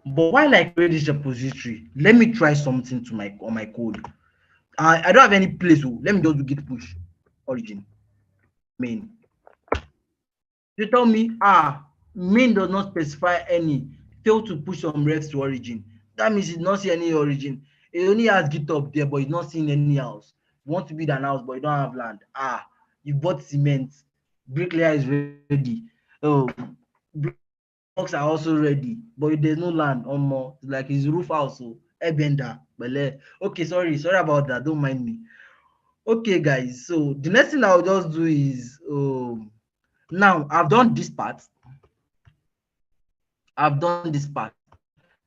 But while I create this repository, let me try something to my on my code. I don't have any place. So let me just do git push origin main. You tell me, Main does not specify any, fail to push some refs to origin. That means it's not see any origin. It only has GitHub there, but it's not seeing any house. You want to build an house, but you don't have land. You bought cement, bricklayer is ready. Oh, blocks are also ready, but there's no land. It's like his roof house. So Ebenda, Bele. Okay, sorry about that. Don't mind me. Okay, guys. So the next thing I'll just do is now I've done this part.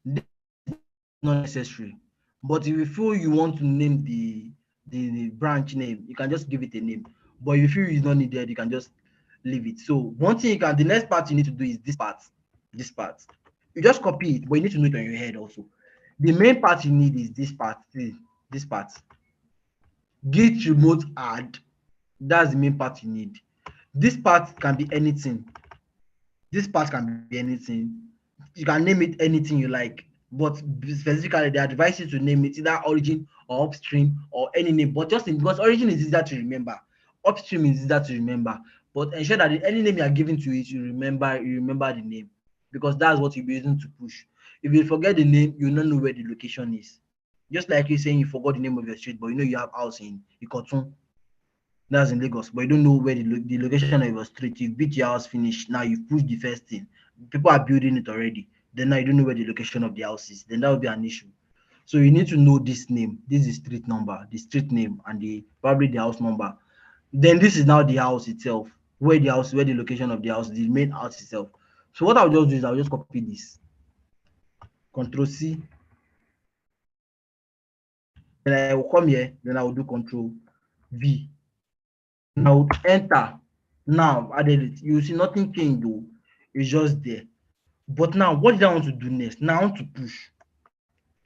This is not necessary. But if you feel you want to name the branch name, you can just give it a name. But if you feel it's not needed, you can just leave it. So one thing the next part you need to do is this part. You just copy it, but you need to know it on your head also. The main part you need is this part. This part. Git remote add. That's the main part you need. This part can be anything. You can name it anything you like, but specifically they advise you to name it either origin or upstream or any name, but just because origin is easier to remember, upstream is easier to remember, but ensure that any name you are giving to it, you remember the name, because that's what you'll be using to push. If you forget the name, you'll not know where the location is. Just like you saying you forgot the name of your street, but you know you have house in Ikotun, that's in Lagos, but you don't know where the location of your street. You've built your house, finished. Now you've pushed the first thing. People are building it already. Then now you don't know where the location of the house is. Then that would be an issue. So you need to know this name. This is street number, the street name, and probably the house number. Then this is now the house itself, where the location of the house, the main house itself. So what I'll just do is I'll just copy this. Control C. Then I will come here. Then I will do Control V. Now enter. Now added it. You see nothing changed though. It's just there. But now what did I want to do next? Now I want to push.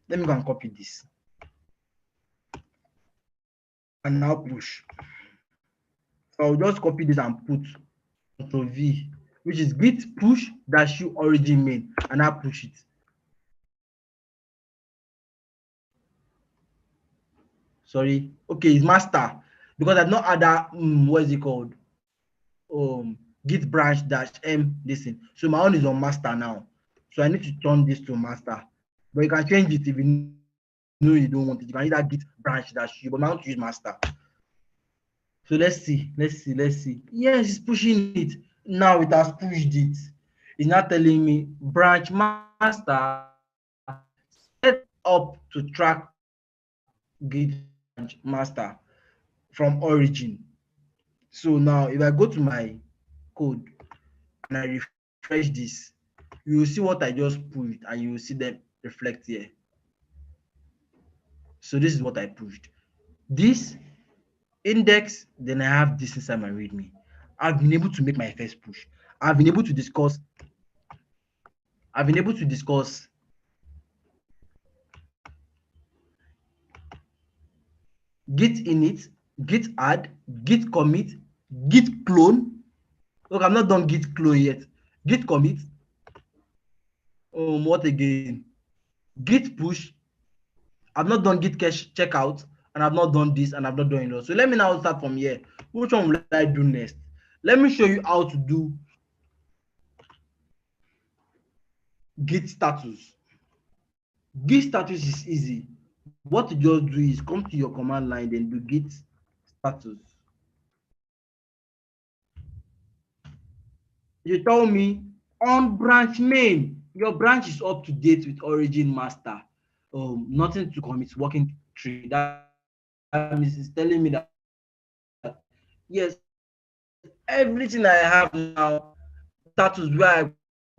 Let me go and copy this. And now push. So I'll just copy this and put Ctrl V, which is git push dash u origin main, and I push it. Sorry. Okay, it's master. Because I've not added what is it called? Git branch dash m listen. So my own is on master now. So I need to turn this to master. But you can change it if you know you don't want it. You can either git branch dash u, but I want to use master. So let's see. Yes, it's pushing it. Now it has pushed it. It's not telling me branch master set up to track git branch master from origin. So now if I go to my code and I refresh this, you will see what I just pushed and you will see them reflect here. So this is what I pushed. This index, then I have this inside my readme. I've been able to make my first push. I've been able to discuss git init, git add, git commit, git clone. Look, I'm not done git clone yet. Git commit. What again? Git push. I've not done git cache checkout, and I've not done this, and I've not done it. So let me now start from here. Which one will I do next? Let me show you how to do git status. Git status is easy. What you just do is come to your command line, then do git status. You tell me on branch main, your branch is up to date with origin master. Nothing to commit, working tree. That means it's telling me that yes, everything I have now, status where I'm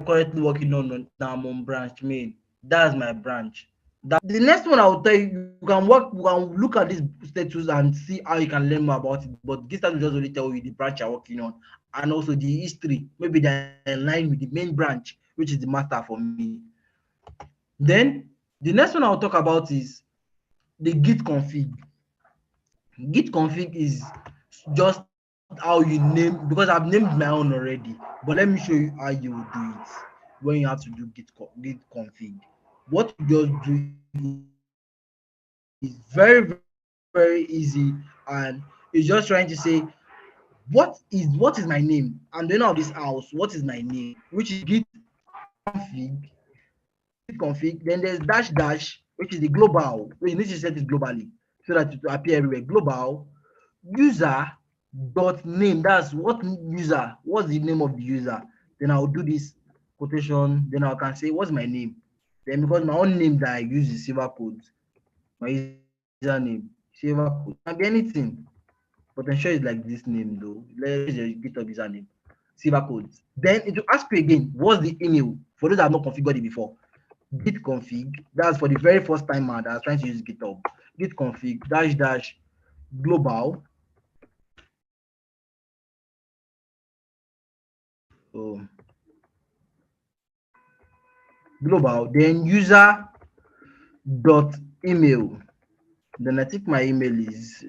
currently working on now, I'm on branch main. That's my branch. The next one I will tell you, you can look at this status and see how you can learn more about it. But this status just only tell you the branch you're working on, and also the history. Maybe they're in line with the main branch, which is the master for me. Then the next one I'll talk about is the git config. Git config is just how you name, because I've named my own already, but let me show you how you will do it when you have to do git config. What you just do is very easy, and it's just trying to say what is my name? And then of this house, what is my name? Which is git config. Then there's dash dash, which is the global. So you need to set it globally so that it will appear everywhere. Global user dot name. That's what user. What's the name of the user? Then I'll do this quotation. Then I can say what's my name. Then because my own name that I use is Sylvercodez, my username Sylvercodez. It can be anything, but ensure it's like this name though. Let's just GitHub username Sylvercodez. Then it will ask you again, what's the email for those that have not configured it before. Git config. That's for the very first time that I was trying to use GitHub. Git config dash dash global. Oh, global. Then user dot email. Then I think my email is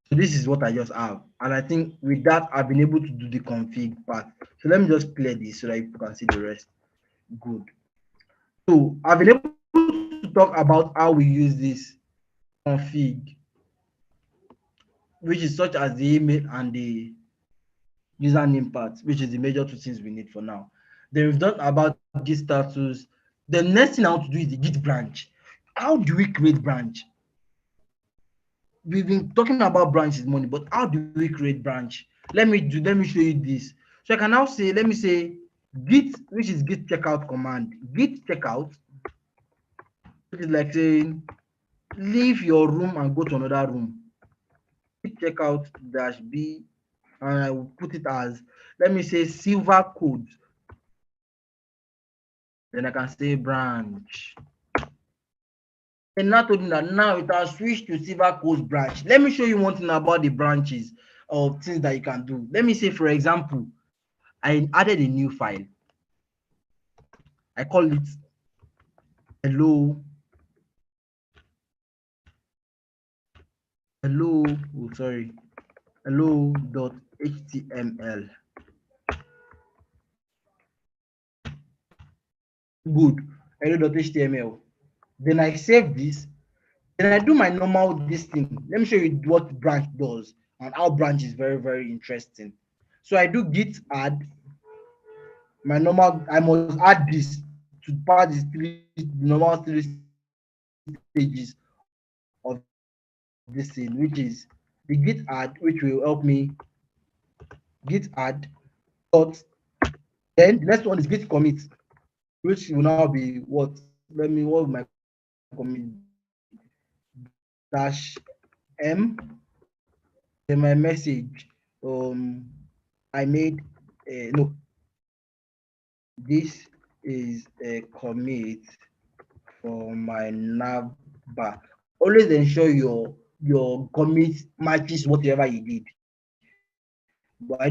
so this is what I just have. And I think with that I've been able to do the config part. So let me just clear this so that you can see the rest. Good. So I've been able to talk about how we use this config, which is such as the email and the username part, which is the major two things we need for now. Then we've done about Git status. The next thing I want to do is the Git branch. How do we create branch? We've been talking about branches money, but how do we create branch? Let me show you this. So I can now say, let me say git, which is git checkout command. Git checkout, which is like saying leave your room and go to another room. Git checkout dash b, and I will put it as, let me say Sylvercodez. Then I can say branch. And now told me that now it has switched to Sylvercodez branch. Let me show you one thing about the branches of things that you can do. Let me say, for example, I added a new file. I call it hello, hello.html. Good, hello.html. Then I save this. Then I do my normal this thing. Let me show you what branch does and how branch is very, very interesting. So I do git add my normal, I must add this to pass the normal three stages of this thing, which is the git add, which will help me git add dot. Then the next one is git commit, which will now be what? Let me, what will my commit dash m. Then my message, I made no, this is a commit for my navbar. Always ensure your commit matches whatever you did. But I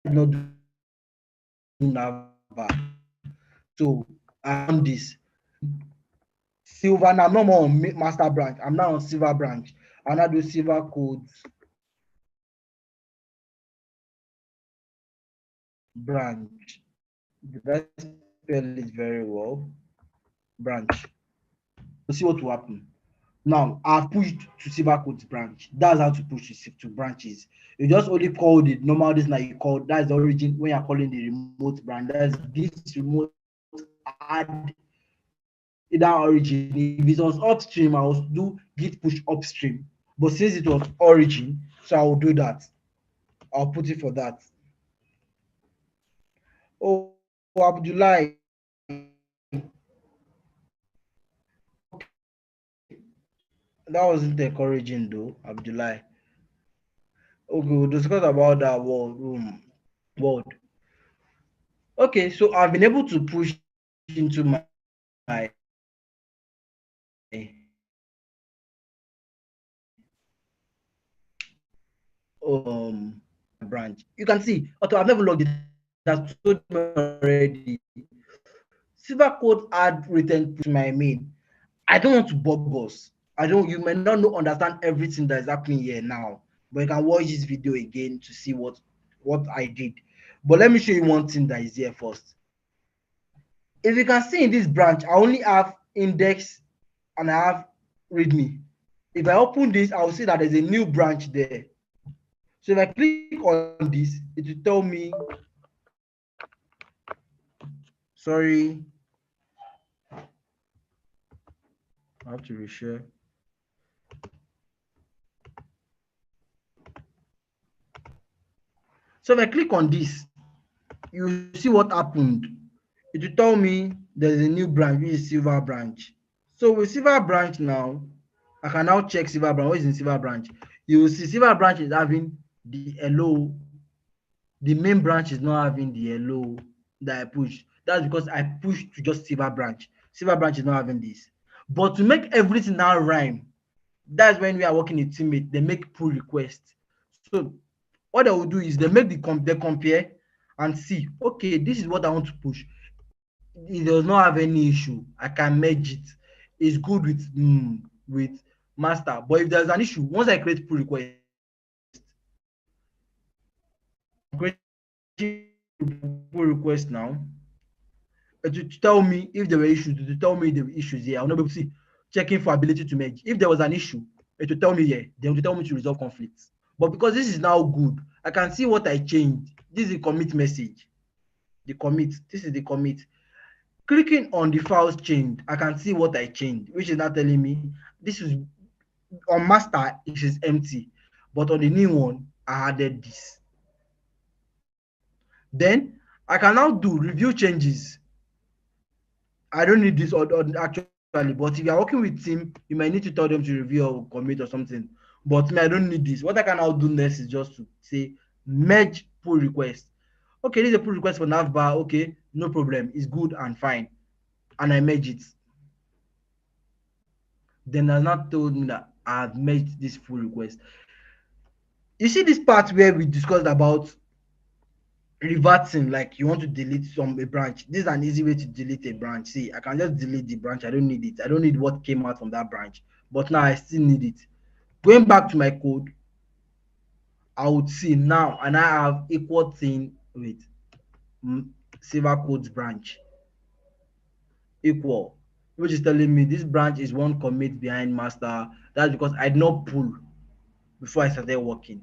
did not do navbar. So I run this silver. Now I'm no more on master branch. I'm now on silver branch. I now do Sylvercodez branch. Did I spell it very well? Branch. So see what will happen. Now I've pushed to Sylvercodez branch. That's how to push to branches. You just only call the normal this now you call, that's the origin when you're calling the remote branch. That's git remote add that origin. If it was upstream, I will do git push upstream. But since it was origin, so I will do that. I'll put it for that. Oh, Abdullah. That wasn't encouraging though, Abdullah. Okay, we'll discuss about that word. Okay, so I've been able to push into my branch. You can see, although I've never logged it, that's told me already. Sylvercodez add written to my main. I don't want to bug us. I don't. You may not know, understand everything that is happening here now, but you can watch this video again to see what I did. But let me show you one thing that is here first. If you can see in this branch, I only have index and I have readme. If I open this, I will see that there's a new branch there. So if I click on this, it will tell me, sorry, I have to reshare. So if I click on this, you see what happened. It will tell me there's a new branch, which is Silver branch. So with Silver branch now, I can now check Silver branch. What is in Silver branch? You will see Silver branch is having the hello. The main branch is not having the hello that I pushed. That's because I pushed to just Silver branch. Silver branch is not having this. But to make everything now rhyme, that's when we are working with teammate. They make pull requests. So what they will do is they make they compare and see, okay, this is what I want to push. It does not have any issue. I can merge it. It's good with master. But if there's an issue, once I create pull request, I'm creating pull request now. It will tell me if there were issues. It will tell me the issues here. I'll not be able to see checking for ability to merge. If there was an issue, it will tell me here. They will tell me to resolve conflicts. But because this is now good, I can see what I changed. This is the commit message. The commit. This is the commit. Clicking on the files changed, I can see what I changed, which is not telling me this is on master, it is empty. But on the new one, I added this. Then I can now do review changes. I don't need this actually, but if you are working with team, you might need to tell them to review or commit or something. But me, I don't need this. What I can now do next is just to say merge pull request. Okay, this is a pull request for navbar. Okay, no problem. It's good and fine. And I merge it. Then has not told me that I have merged this pull request. You see this part where we discussed about reverting, like you want to delete a branch. This is an easy way to delete a branch. See, I can just delete the branch. I don't need it. I don't need what came out from that branch. But now I still need it. Going back to my code, I would see now, and I have equal thing with Sylvercodez branch equal, which is telling me this branch is one commit behind master. That's because I did not pull before I started working.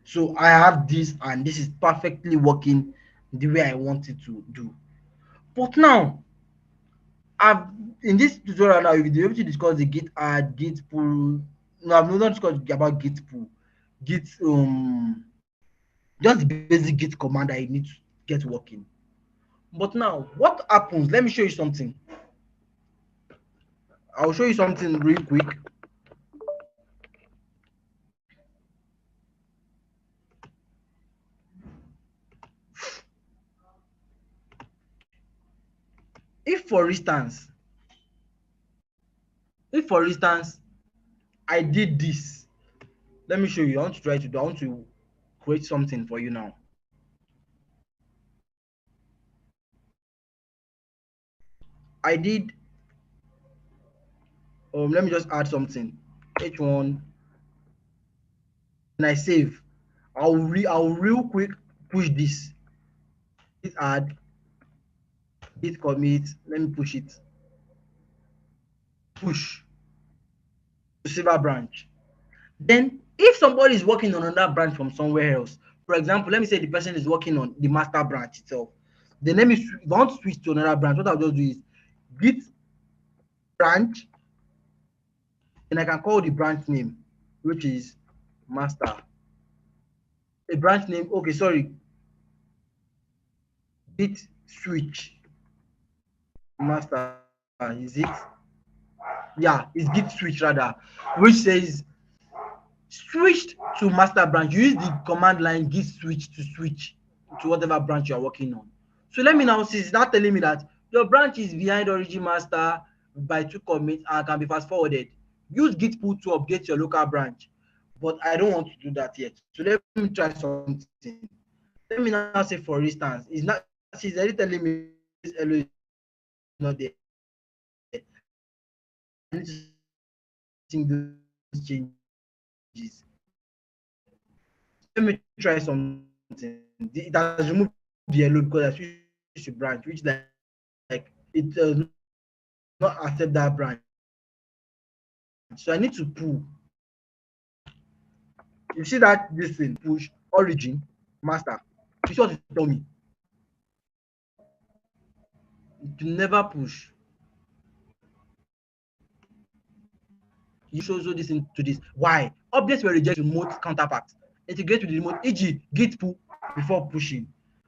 So I have this, and this is perfectly working the way I want it to do. But now, I've in this tutorial now, we'll be able to discuss the git add, git pull. No, I've not discussed about git pull, git just the basic git command that you need to get working. But now, what happens? Let me show you something. I'll show you something real quick. If for instance, if for instance, I did this, let me show you. I want to try to do. I want to create something for you now. I did. Let me just add something. H1, and I save. I'll real quick push this. Git add, git commit. Let me push it. Push to Silver branch. Then, if somebody is working on another branch from somewhere else, for example, let me say the person is working on the master branch itself. Then let me, if I want to switch to another branch, what I'll just do is git branch, and I can call the branch name, which is master. A branch name, okay, sorry, git switch master, is it? Yeah, it's git switch rather, which says switched to master branch. You use the command line git switch to whatever branch you are working on. So let me now see, it's not telling me that your branch is behind origin master by 2 commits and can be fast forwarded. Use git pull to update your local branch. But I don't want to do that yet. So let me try something. Let me now say, for instance, she's already telling me this hello is not there. I need to sing those changes. So let me try something. It has removed the hello. the yellow because I switched to branch, which like it does not accept that branch. So I need to pull. You see that this thing push origin master. You see what it tell me? It will never push. You show this into this. Why? Updates were rejected remote counterparts. Integrate with the remote, e.g., git pull before pushing.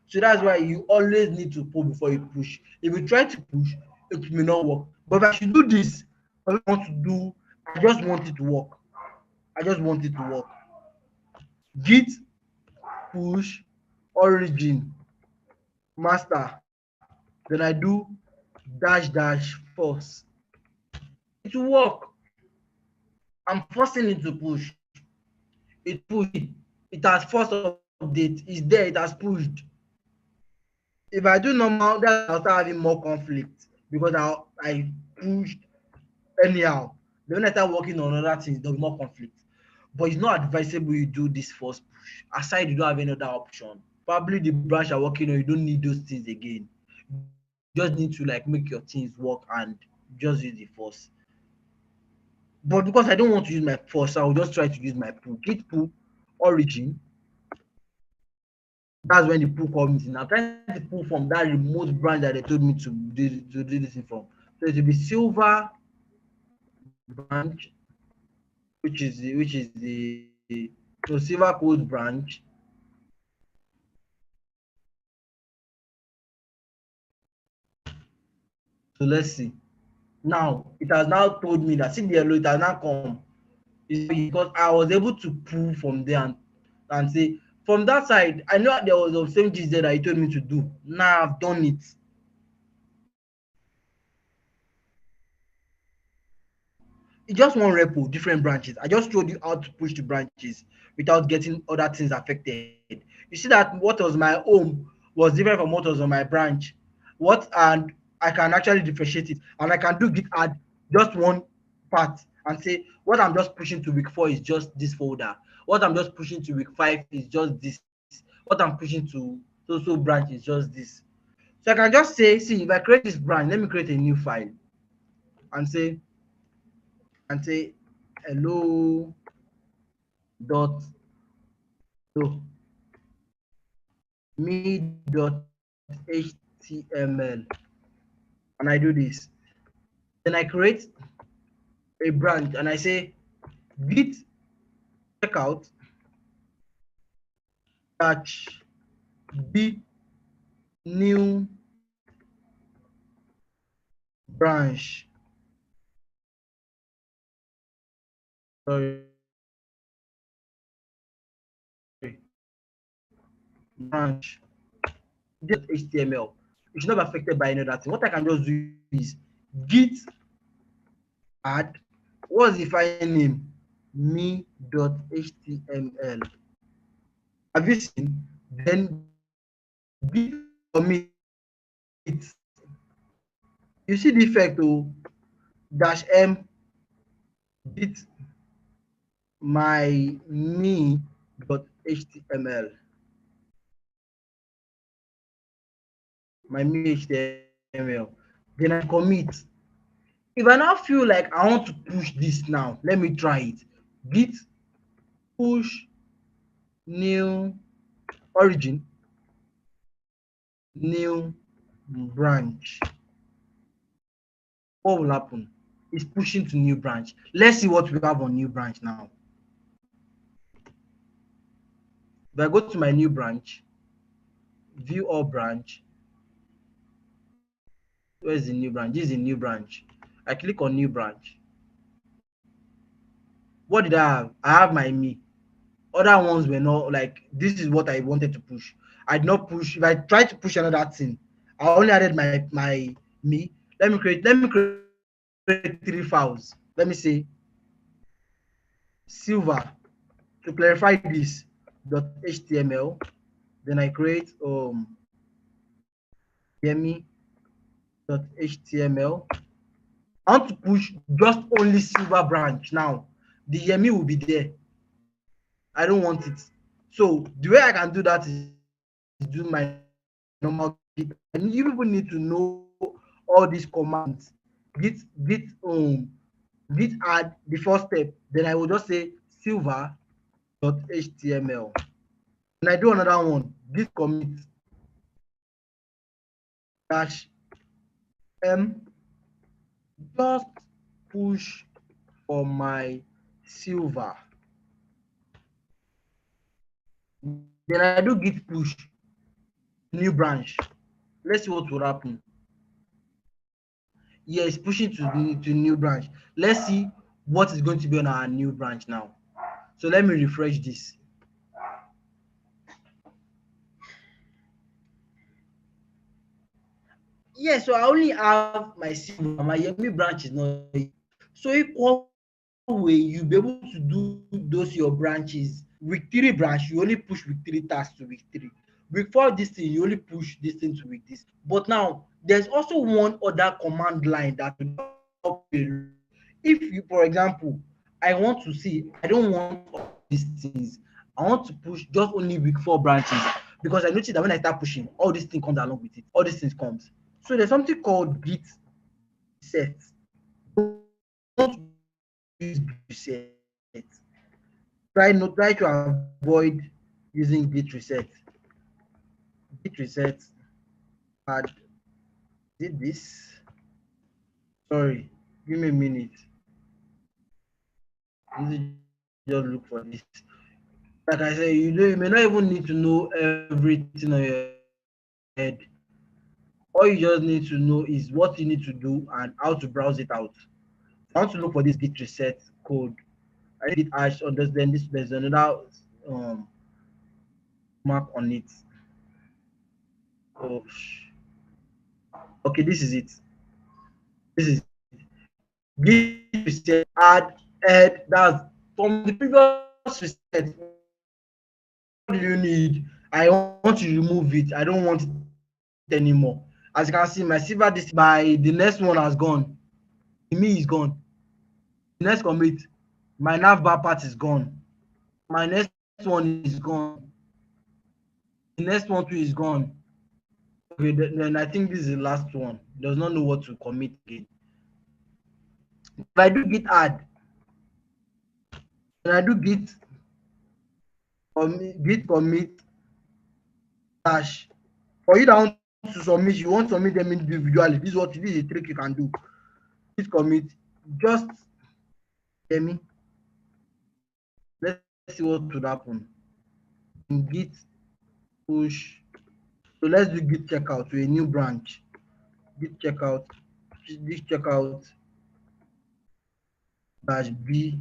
So that's why you always need to pull before you push. If you try to push, it may not work. But if I should do this, I want to do, I just want it to work. I just want it to work. Git push origin master. Then I do -force. It will work. I'm forcing it to push. It pushed. It has forced update. It's there. It has pushed. If I do normal, then I'll start having more conflict because I pushed anyhow. Then when I start working on other things, there'll be more conflict. But it's not advisable you do this first push. Aside, you don't have any other option. Probably the branch you're working on, you don't need those things again. You just need to like make your things work and just use the force. But because I don't want to use my force, I will just try to use my pull. Git pull origin. That's when the pull comes in. I'm trying to pull from that remote branch that they told me to do this thing from. So it will be silver branch, which is the so Sylvercodez branch. So let's see. Now it has now told me that see the yellow, it has now come. It's because I was able to pull from there and say from that side, I know there was the same gist there that he told me to do. Now I've done it. It's just one repo, different branches. I just showed you how to push the branches without getting other things affected. You see that what was my home was different from what was on my branch. What and I can actually differentiate it, and I can do git add just one part and say what I'm just pushing to week 4 is just this folder. What I'm just pushing to week 5 is just this. What I'm pushing to so branch is just this. So I can just say, see, if I create this branch, let me create a new file and say hello dot so me.html and I do this. Then I create a branch and I say git checkout dash b new branch. Sorry, branch html. It should not be affected by any other thing. What I can just do is git add what's the file name me.html. Have you seen? Then git commit. You see the effect oh dash m git my me.html. My me.html. Then I commit. If I now feel like I want to push this now, let me try it. Git push new origin new branch. What will happen? It's pushing to new branch. Let's see what we have on new branch now. If I go to my new branch, view all branch. Where's the new branch? This is the new branch. I click on new branch. What did I have? I have my me. Other ones were not like this is what I wanted to push. I did not push. If I tried to push another thing, I only added my me. Let me create 3 files. Let me say silver to clarify this .html. Then I create yemi.html. I want to push just only silver branch now. The yemi will be there. I don't want it. So the way I can do that is do my normal normal Git. And you people need to know all these commands. Git git git add the first step. Then I will just say silver.html. And I do another one. Git commit dash m, just push for my silver. Then I do git push new branch. Let's see what will happen. Yes, pushing to new branch. Let's see what is going to be on our new branch now. So let me refresh this. Yes, so I only have my silver, my Yemi branch is not here. So equal way you be able to do those your branches. Week 3 branch, you only push week 3 tasks to week 3. Week 4 this thing, you only push this thing to week this. But now there's also one other command line that will help you a lot. If you, for example, I want to see, I don't want all these things. I want to push just only week 4 branches because I noticed that when I start pushing, all these things comes along with it. All these things comes. So there's something called git reset. Don't use git reset. Try to avoid using git reset. Git reset add did this. Sorry, give me a minute. Let me just look for this. Like I said, you may not even need to know everything on your head. All you just need to know is what you need to do and how to browse it out. I want to look for this git reset code. I need to git hash on this. Then there's another um mark on it. Oh, okay, this is it. This is it. Git reset add. That's from the previous reset. What do you need? I want to remove it. I don't want it anymore. As you can see, my silver this by the next one has gone. The me is gone. The next commit, my nav bar part is gone. My next one is gone. The next one too is gone. Okay, then I think this is the last one. Does not know what to commit again. If I do git add, then I do git commit dash. For you that want to submit, you want to submit them individually. This is a trick you can do. Git commit just let me. Let's see what would happen. Git push. So let's do git checkout to a new branch. Git checkout. This checkout dash b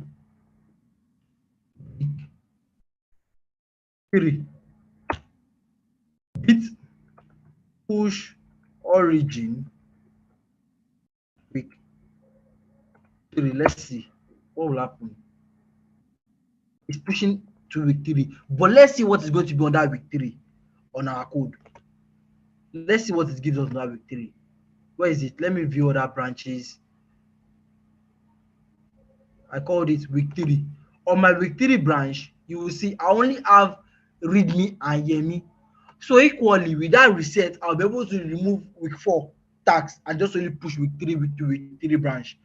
3. Git push origin week 3. Let's see what will happen. It's pushing to week 3, but let's see what is going to be on that week 3 on our code. Let's see what it gives us on that week 3. Where is it? Let me view other branches. I called it week 3. On my week 3 branch, you will see I only have readme and yemi. So equally with that reset, I'll be able to remove week 4 tax and just only push week 3 week 2 week 3 branch.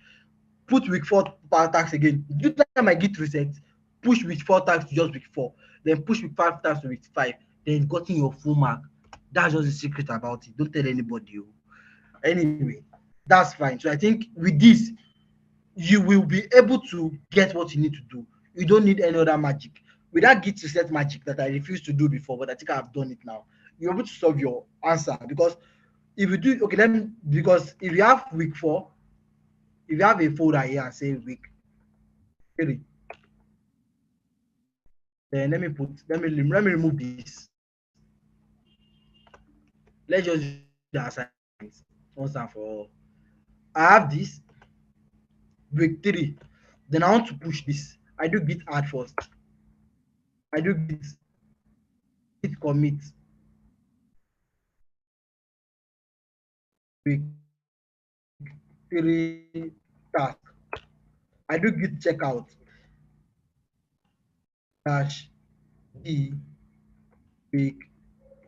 Put week 4 tax again. Do that my git reset, push week 4 tax to just week 4, then push week 5 tax to week 5, then you've gotten your full mark. That's just the secret about it. Don't tell anybody. Anyway, that's fine. So I think with this, you will be able to get what you need to do. You don't need any other magic. With that git reset magic that I refused to do before, but I think I've done it now, you're able to solve your answer. Because if you do, okay, because if you have week 4, if you have a folder here and say week 3, then let me remove this. Let's just do the assignment once and for all. I have this week 3, then I want to push this. I do git add first. I do git commit week 3 task. I do git checkout dash d week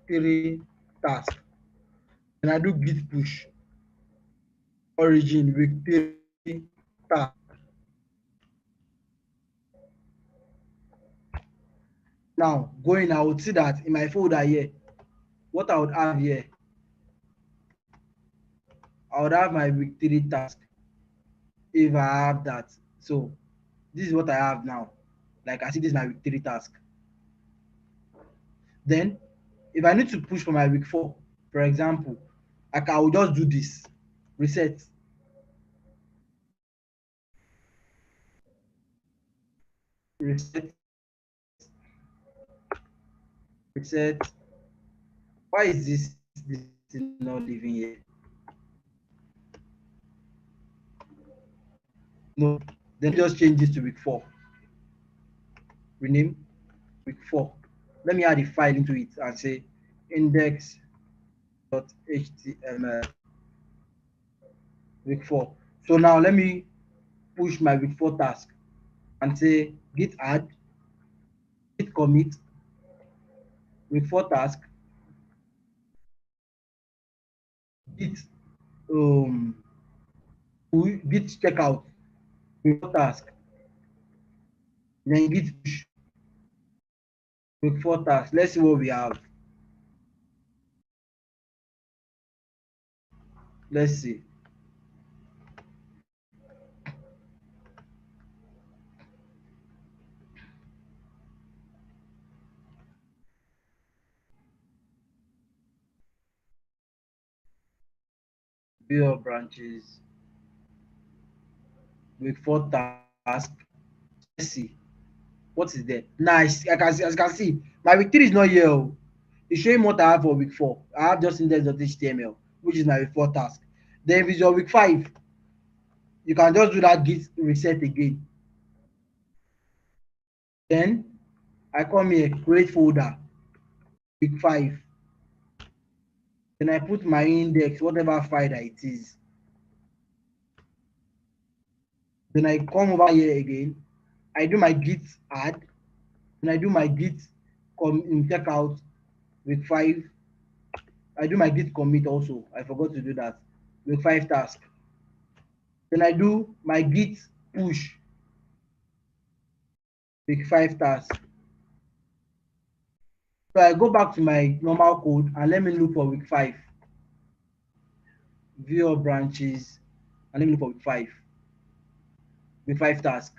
3 task. Then I do git push origin week 3 task. Now going, I would see that in my folder here, what I would have here, I would have my week 3 task if I have that. So this is what I have now. Like I see this is my week 3 task. Then if I need to push for my week 4, for example, like I will just do this, reset, reset, reset. Why is this thing not living here? No, then just change this to week 4. Rename week 4. Let me add a file into it and say index.html week 4. So now let me push my week 4 task and say git add, git commit, week 4 task, git um git checkout, week 4 task, then git push, week 4 task. Let's see what we have. Let's see. View of branches, week 4 task. Let's see. What is there? Nice. I can see, as you can see, my week 3 is not here. Oh. It's showing what I have for week 4. I have just index.html, which is my week 4 task. Then if it's your week 5, you can just do that git reset again. Then I come here, create folder, week 5. Then I put my index, whatever file that it is. Then I come over here again. I do my git add. Then I do my git check out week 5. I do my git commit also. I forgot to do that. Week 5 task. Then I do my git push week 5 task. So I go back to my normal code and let me look for week 5. View of branches and let me look for week 5 task.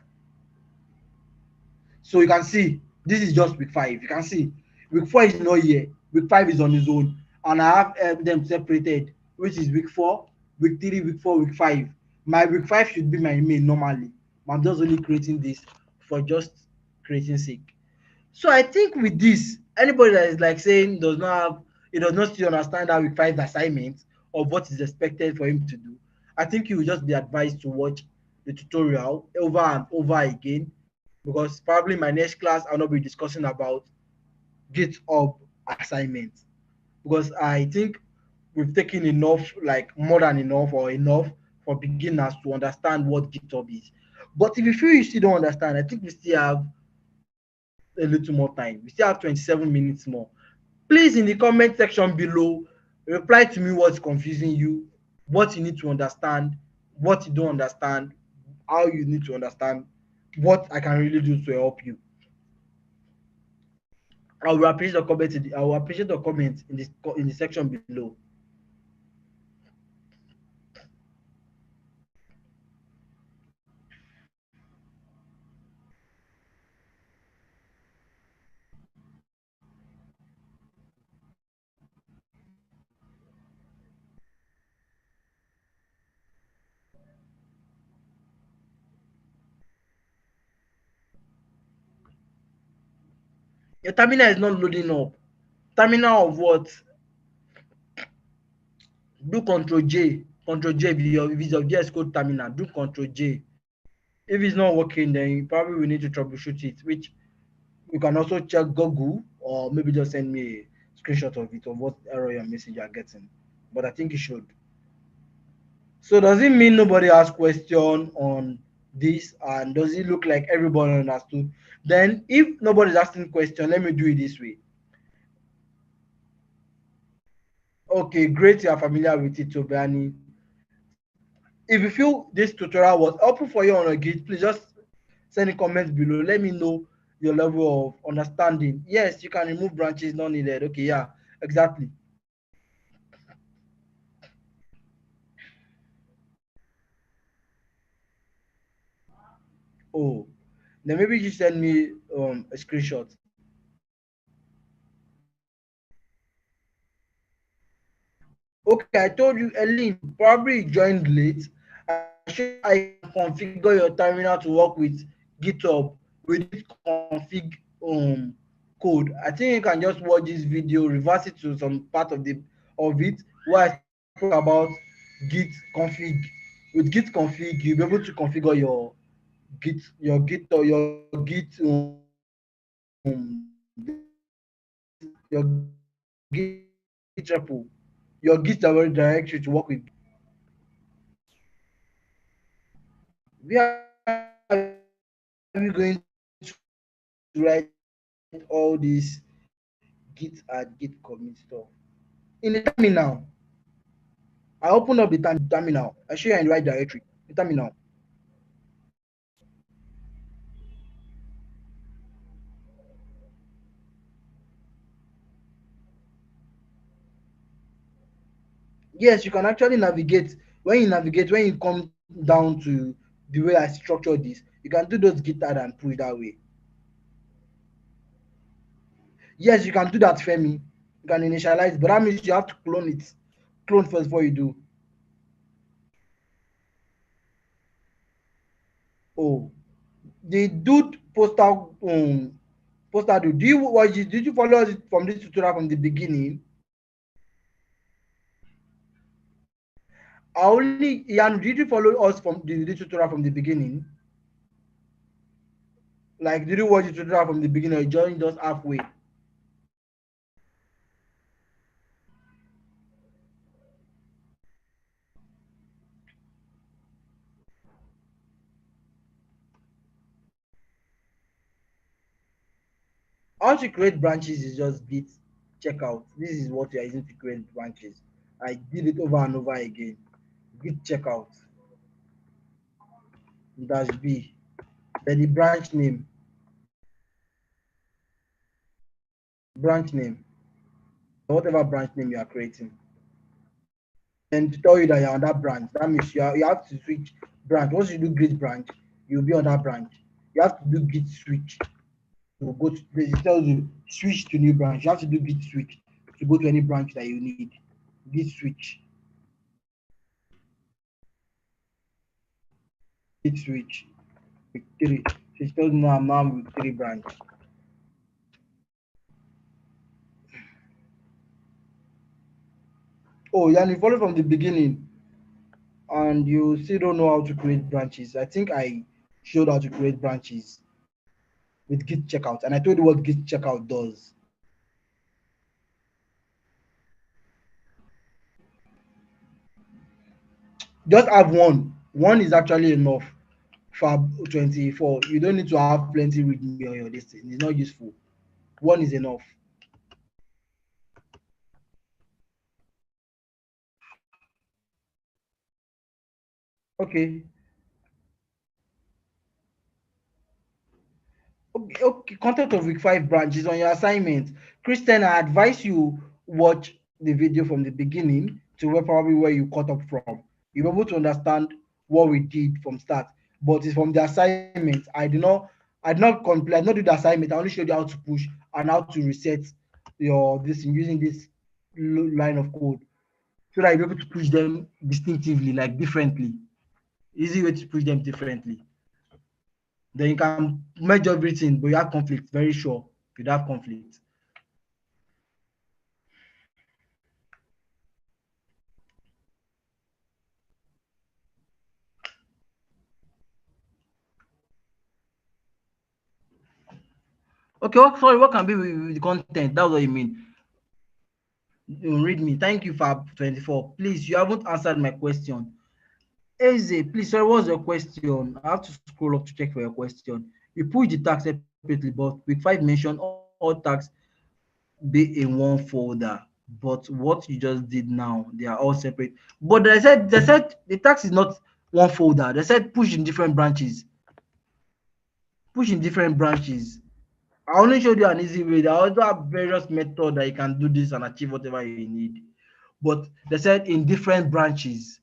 So you can see this is just week 5. You can see week 4 is not here. Week 5 is on its own, and I have them separated, which is week 4, week 3, week 4, week 5. My week 5 should be my main normally. I'm just only creating this for just creating sake. So I think with this, anybody that is like saying he does not still understand that week 5 assignment of what is expected for him to do, I think he will just be advised to watch the tutorial over and over again, because probably my next class I'll not be discussing about GitHub assignments, because I think we've taken enough, like more than enough or enough for beginners to understand what GitHub is. But if you feel you still don't understand, I think we still have a little more time. We still have 27 minutes more. Please, in the comment section below, reply to me what's confusing you, what you need to understand, what you don't understand, how you need to understand, what I can really do to help you. I will appreciate the comment in the section below. Your terminal is not loading up. Terminal of what? Do Control J. Control J if it's your VS Code terminal. Do Control J. If it's not working, then you probably will need to troubleshoot it, which you can also check Google, or maybe just send me a screenshot of it, of what error your message you are getting. But I think you should. So does it mean nobody asked question on this, and does it look like everybody understood? Then if nobody's asking question, let me do it this way. Okay, great. You are familiar with it, Tobiani. If you feel this tutorial was helpful for you on a Git, please just send a comment below. Let me know your level of understanding. Yes, you can remove branches not needed. Okay, yeah, exactly. Oh, then maybe you send me a screenshot. Okay, I told you, Eileen, probably you joined late. I showed you how you can configure your terminal to work with GitHub with this config code. I think you can just watch this video, reverse it to some part of it where I spoke about Git config. With Git config, you'll be able to configure your Git your Git repo, your Git directory to work with Git. Where are we going to write all this Git and Git commit stuff? In the terminal. I open up the terminal. I show you in the right directory. The terminal. Yes, you can actually navigate. When you come down to the way I structure this, you can do those git add and push that way. Yes, you can do that, Femi. You can initialize, but that means you have to clone it. Clone first before you do. Oh, the dude poster dude. Did you follow it from this tutorial from the beginning? I only Yan, did you follow us from the tutorial from the beginning? Like, did you watch the tutorial from the beginning or you joined just halfway? How to create branches is just git checkout. This is what you are using to create branches. I did it over and over again. Git checkout dash b. Then the branch name, whatever branch name you are creating. And to tell you that you're on that branch, that means you have to switch branch. Once you do git branch, you'll be on that branch. You have to do git switch to go to it tells you switch to new branch. You have to do git switch to go to any branch that you need. Git switch. Git switch with three. She tells me now I'm now with three branch. Oh, yeah, and you follow from the beginning and you still don't know how to create branches. I think I showed how to create branches with Git checkout, and I told you what Git checkout does. Just have one. One is actually enough. Fab 24. You don't need to have plenty readme on your listing. It's not useful. One is enough. Okay. Okay. Content of week 5 branches on your assignment. Christian, I advise you watch the video from the beginning to where you caught up from. You'll be able to understand what we did from start. But it's from the assignment. I did not do the assignment. I only showed you how to push and how to reset your this using this line of code so that you'll be able to push them distinctively, like differently. Easy way to push them differently. Then you can merge everything, but you have conflict. Very sure you'd have conflict. Okay, sorry, what can be with the content? That's what you mean. You read me. Thank you, Fab24. Please, you haven't answered my question. Eze, please, sorry, what's your question? I have to scroll up to check for your question. You push the tags separately, but with 5 mention all tags be in one folder. But what you just did now, they are all separate. But they said the task is not one folder. They said push in different branches. Push in different branches. I only showed you an easy way. There are also have various methods that you can do this and achieve whatever you need. But they said in different branches.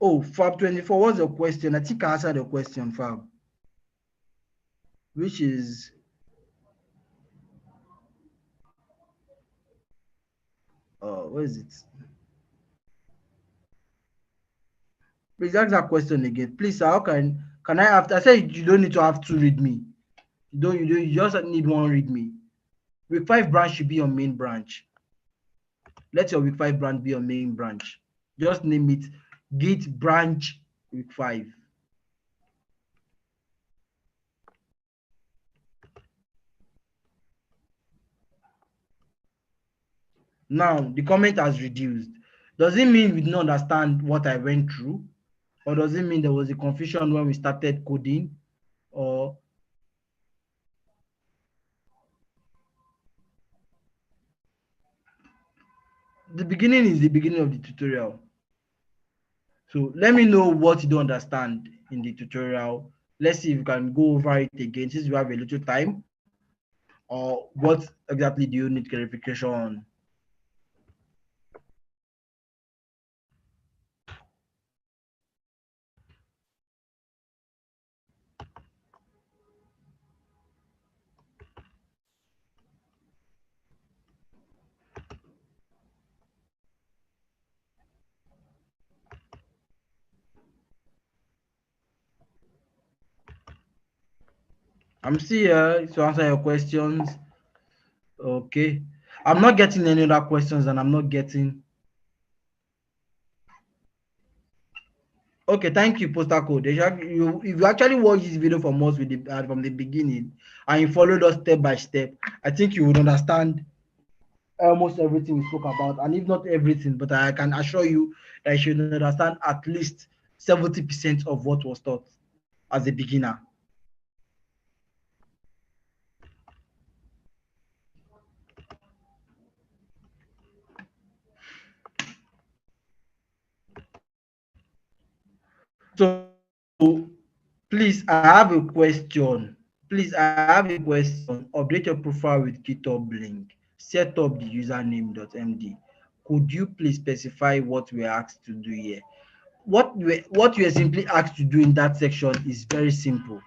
Oh, Fab 24, what's your question? I think I answered the question, Fab. Which is where is it? Please ask that question again. Please, sir, how can I have I said you don't need to have two read me. You just need one read me. Week 5 branch should be your main branch. Let your week 5 branch be your main branch. Just name it Git branch week 5. Now the comment has reduced. Does it mean we didn't understand what I went through? Or does it mean there was a confusion when we started coding? Or the beginning is the beginning of the tutorial. So let me know what you don't understand in the tutorial. Let's see if we can go over it again since we have a little time. Or what exactly do you need clarification on? I'm still here to answer your questions. Okay. I'm not getting any other questions and I'm not getting. Okay, thank you, postal code. If you actually watch this video from us from the beginning and you followed us step by step, I think you would understand almost everything we spoke about, and if not everything, but I can assure you that you should understand at least 70% of what was taught as a beginner. So please, I have a question. Please, I have a question. Update your profile with GitHub link. Set up the username.md. Could you please specify what we're asked to do here? What we are simply asked to do in that section is very simple.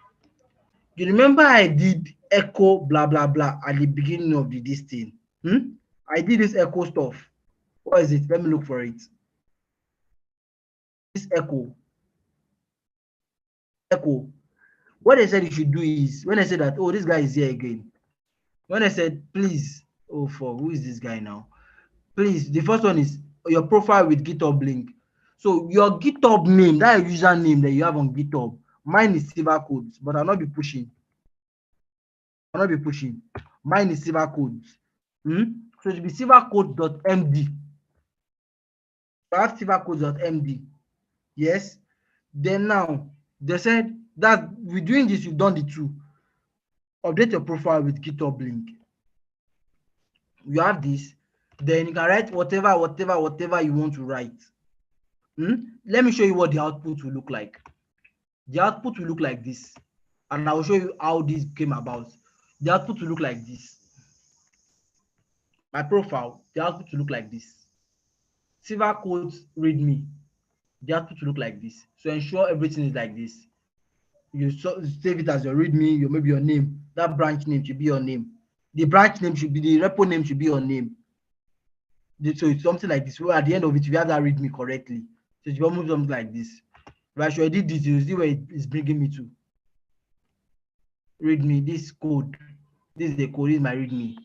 You remember I did echo blah blah blah at the beginning of this thing? I did this echo stuff. What is it? Let me look for it. This echo. What they said you should do is when I said that, oh, this guy is here again. When I said, please, oh, for who is this guy now? Please, the first one is your profile with GitHub link. So your GitHub name, that username that you have on GitHub, mine is Sylvercodez, but I'll not be pushing. Mine is Sylvercodez. So it will be Sylvercodez.md. I have Sylvercodez.md. Yes. Then now they said that with doing this, you've done the two. Update your profile with GitHub link. You have this, then you can write whatever you want to write. Let me show you what the output will look like. The output will look like this, and I will show you how this came about. The output will look like this. My profile, the output will look like this. Sylvercodez readme, the output will look like this. So ensure everything is like this. You save it as your readme, maybe your name. That branch name should be your name. The branch name should be the repo name should be your name. So it's something like this. Where at the end of it, you have that readme correctly. So it's almost something like this. If I should edit this, you see where it is bringing me to. Readme, this code. This is the code, this is my readme.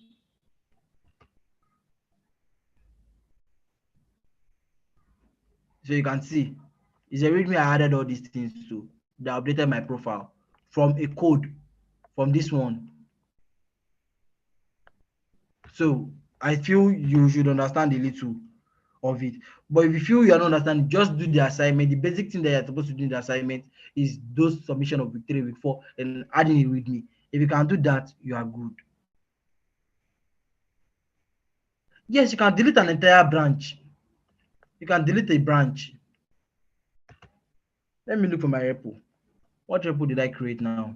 So you can see, it's a readme I added all these things to. They updated my profile from a code from this one. So I feel you should understand a little of it. But if you feel you are not understanding, just do the assignment. The basic thing that you're supposed to do in the assignment is those submission of week 3, week 4, and adding it with me. If you can do that, you are good. Yes, you can delete an entire branch. You can delete a branch. Let me look for my repo. What repo did I create now?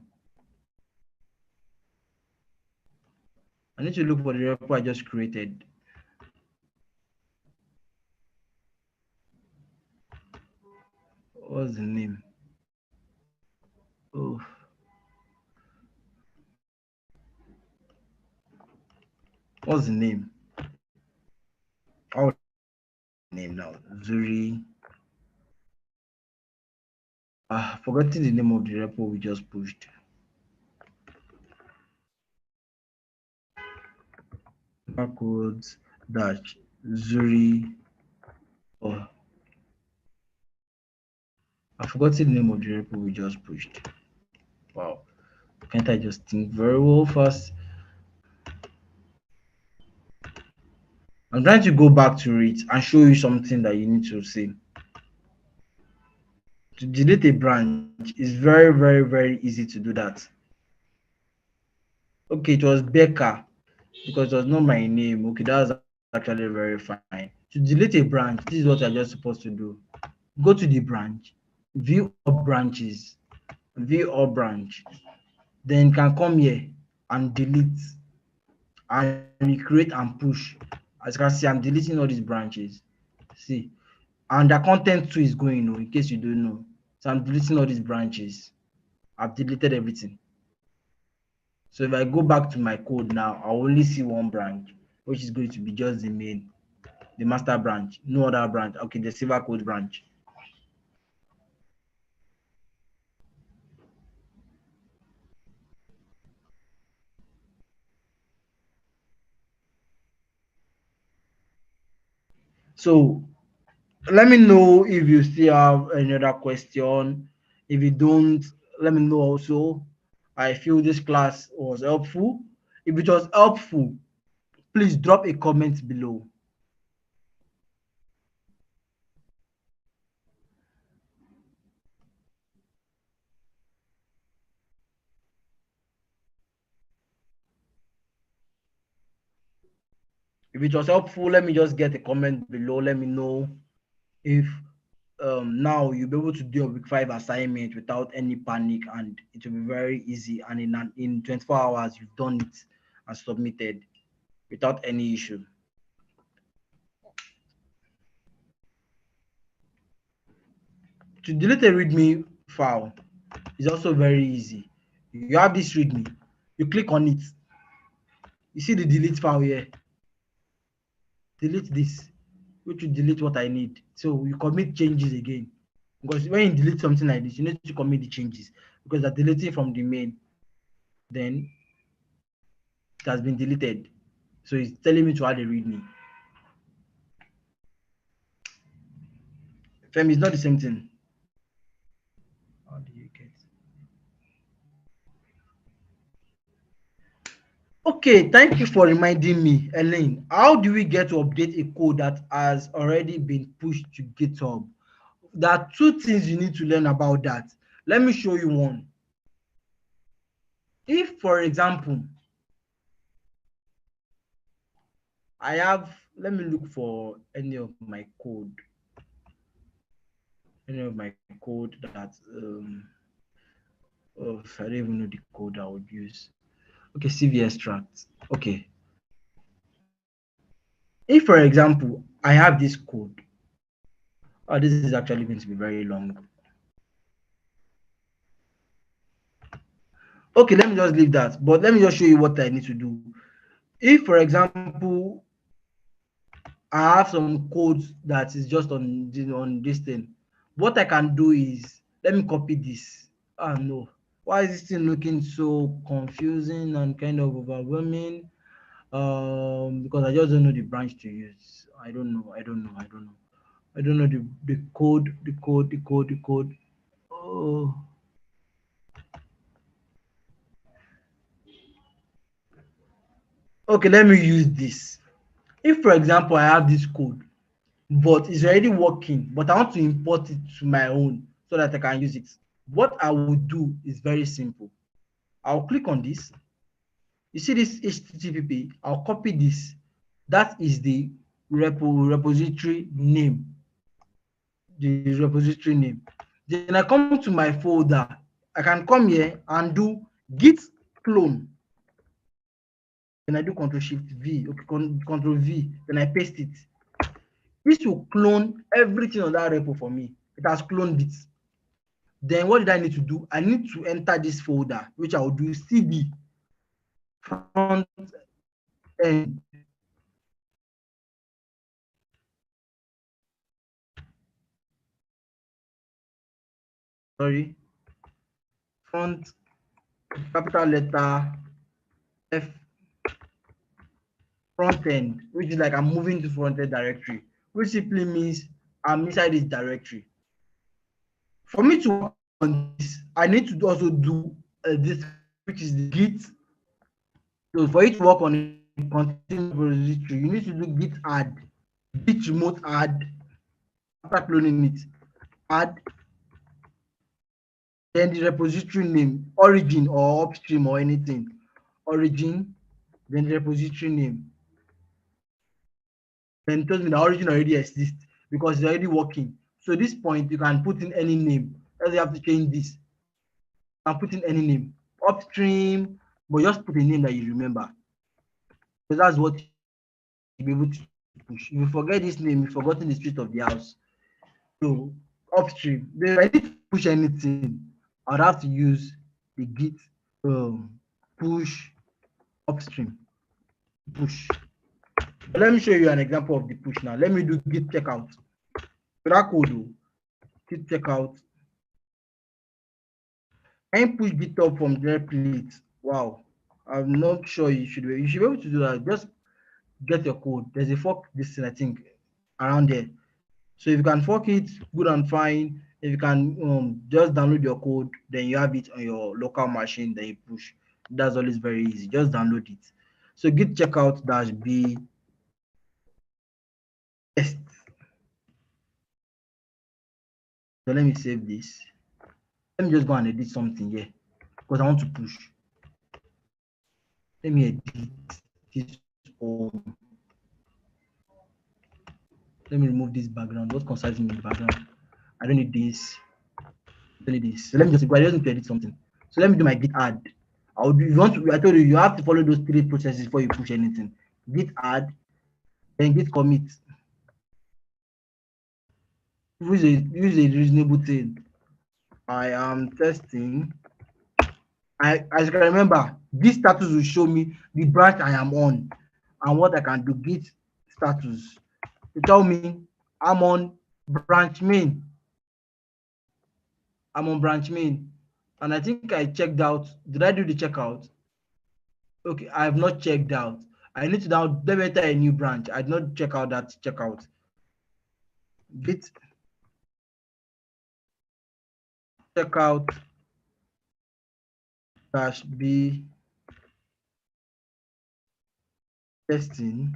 I need to look for the repo I just created. What's the name? Oh, what's the name? Oh, name now. Zuri. Forgetting the name of the repo we just pushed. Codes dash Zuri. Oh, I forgot the name of the repo we just pushed. Wow. Can't I just think very well fast? I'm trying to go back to it and show you something that you need to see. To delete a branch is very easy to do that. Okay, it was Becca because it was not my name. Okay, that was actually very fine. To delete a branch, this is what you're just supposed to do. Go to the branch, view all branches, view all branch. Then you can come here and delete and recreate and push. As you can see, I'm deleting all these branches. See, and the content too is going, in case you don't know. So I'm deleting all these branches. I've deleted everything. So if I go back to my code now, I'll only see one branch, which is going to be just the main, the master branch, no other branch. Okay, the Sylvercodez branch. So let me know if you still have any other question. If you don't, let me know also. I feel this class was helpful. If it was helpful, please drop a comment below. If it was helpful, let me just get a comment below. Let me know if now you'll be able to do a week 5 assignment without any panic, and it will be very easy. And in 24 hours, you've done it and submitted without any issue. To delete a README file is also very easy. You have this README, you click on it, you see the delete file here. Delete this, which will delete what I need. So you commit changes again. Because when you delete something like this, you need to commit the changes because they're deleting from the main. Then it has been deleted. So it's telling me to add a README. Femi, it's not the same thing. How do you get? Okay, thank you for reminding me, Elaine. How do we get to update a code that has already been pushed to GitHub? There are two things you need to learn about that. Let me show you one. If, for example, I have, let me look for any of my code, that, oh, I don't even know the code I would use. Okay, CV extract. Okay. If, for example, I have this code, oh, this is actually going to be very long. Okay, let me just leave that. But let me just show you what I need to do. If, for example, I have some codes that is just on this thing, what I can do is, let me copy this. Ah, no. Why is this thing looking so confusing and kind of overwhelming? Because I just don't know the branch to use. I don't know. I don't know the code. Oh. Okay, let me use this. If, for example, I have this code but it's already working, but I want to import it to my own so that I can use it. What I will do is very simple. I'll click on this. You see this HTTP, I'll copy this. That is the repository name, the repository name. Then I come to my folder. I can come here and do git clone. Then I do Control Shift V, okay, Control V, then I paste it. This will clone everything on that repo for me. It has cloned it. Then what did I need to do? I need to enter this folder, which I will do cd front end. Sorry, front capital letter F front end, which is like I'm moving to front end directory, which simply means I'm inside this directory. For me to work on this, I need to also do this, which is the git. So for you to work on a continuous repository, you need to do git add, git remote add, after cloning it, add, then the repository name, origin or upstream or anything, origin, then the repository name. Then it tells me the origin already exists because it's already working. So at this point, you can put in any name. Else you have to change this. You can put in any name, upstream, but just put a name that you remember. So that's what you'll be able to push. If you forget this name, you've forgotten the street of the house. So upstream. Then if I need to push anything, I'd have to use the git push upstream push. But let me show you an example of the push now. Let me do git checkout. So that code, git checkout. And push GitHub from directly. Wow, I'm not sure you should be able to do that. Just get your code. There's a fork this thing, I think, around there. So if you can fork it, good and fine. If you can just download your code, then you have it on your local machine, then you push. That's always very easy. Just download it. So git checkout -b test. So let me save this. Let me just go and edit something here because I want to push. Let me edit this. Let me remove this background. What concerns me in the background? I don't need this. I don't need this. So let me just go. I just need to edit something. So let me do my git add. I will do. You want to? I told you you have to follow those 3 processes before you push anything. Git add, then git commit. Use a reasonable thing. I am testing. As you can remember, this status will show me the branch I am on and what I can do. Git status. To tell me I'm on branch main. I'm on branch main. And I think I checked out. Did I do the checkout? Okay, I have not checked out. I need to now enter a new branch. I did not check out that checkout. Git checkout -b testing.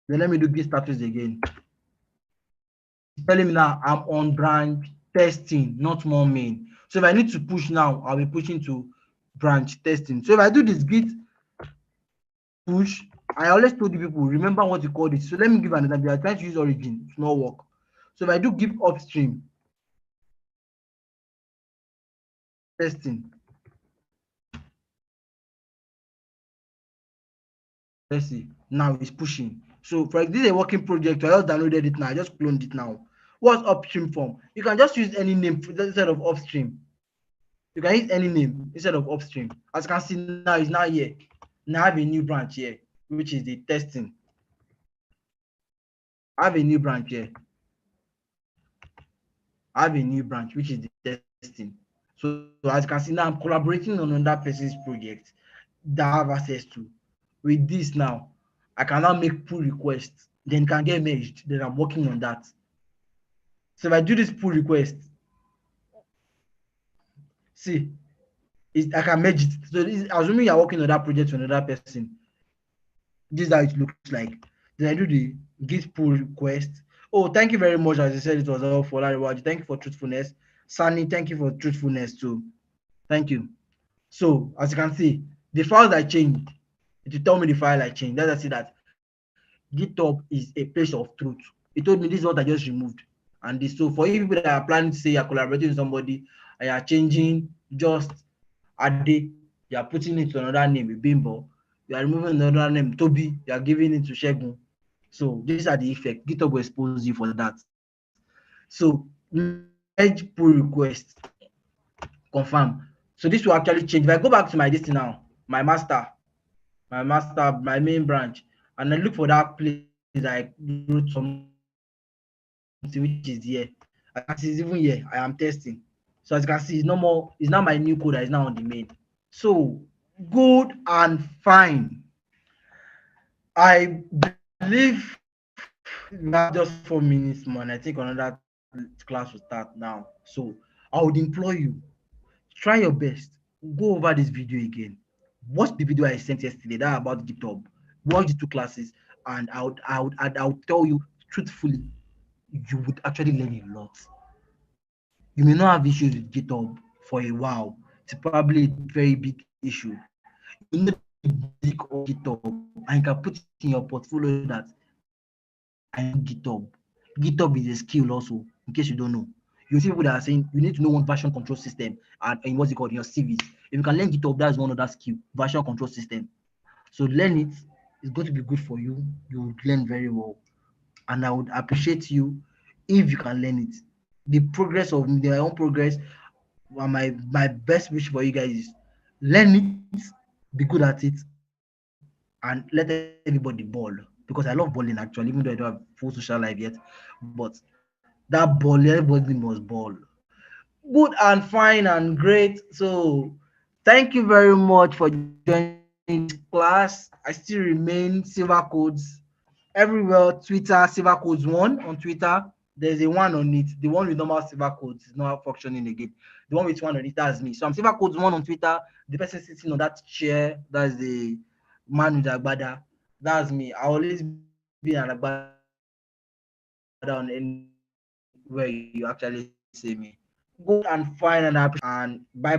Then let me do git status again. It's telling me now I'm on branch testing, not more main. So if I need to push now, I'll be pushing to branch testing. So if I do this git push, I always told the people, remember what you called it. So let me give an example. I'm trying to use origin, it's not work. So if I do give upstream testing, let's see, now it's pushing. So for this is a working project. I just downloaded it now. I just cloned it now. What's upstream from? You can just use any name instead of upstream. You can use any name instead of upstream. As you can see now, it's now here. Now I have a new branch here, which is the testing. I have a new branch here. I have a new branch, which is the testing. So as you can see now, I'm collaborating on another person's project that I have access to. With this now, I can now make pull requests, then can get merged. Then I'm working on that. So if I do this pull request, see, I can merge it. So assuming you're working on that project with another person, this is how it looks like. Then I do the git pull request. Oh, thank you very much. As you said, it was all for Lariwaji. Thank you for truthfulness. Sunny, thank you for truthfulness too. Thank you. So as you can see, the files I changed, it will tell me the file I changed. Let us see that GitHub is a place of truth. It told me this is what I just removed. And this, so for you people that are planning to say you're collaborating with somebody and you're changing just Ade, you're putting it to another name, Bimbo, you are removing another name, Toby, you are giving it to Shegun. So these are the effects. GitHub will expose you for that. So merge pull request, confirm. So this will actually change. If I go back to my this thing now, my master, my main branch, and I look for that place I wrote something which is here. As you can see, it's even here. I am testing. So as you can see, it's no more, it's not my new code that is now on the main. So good and fine. I believe we have just 4 minutes more, and I think another class will start now. So I would implore you, try your best. Go over this video again. Watch the video I sent yesterday that about GitHub. Watch the 2 classes, and I would tell you truthfully, you would actually learn a lot. You may not have issues with GitHub for a while. It's probably a very big issue. You know the basic of GitHub, and you can put it in your portfolio that I know GitHub. GitHub is a skill also, in case you don't know. You see people that are saying you need to know one version control system and what's it called in your CVs. If you can learn GitHub, that's one of that skill, version control system. So learn it. It's going to be good for you. You would learn very well, and I would appreciate you if you can learn it. The progress of my own progress, my best wish for you guys is learn it, be good at it, and let everybody ball. Because I love balling actually, even though I don't have full social life yet. But that ball, everybody must ball. Good and fine and great. So thank you very much for joining this class. I still remain Sylvercodez everywhere. Twitter, Sylvercodes1 on Twitter. There's a one on it. The one with normal Sylvercodes is not functioning again. The one with one on it, that's me. So I'm Sylvercodes1 on Twitter. The person sitting on that chair, that's the man with the agbada. That's me. I'll always be an agbada on anywhere you actually see me. Good and fine and appreciate you. And bye bye.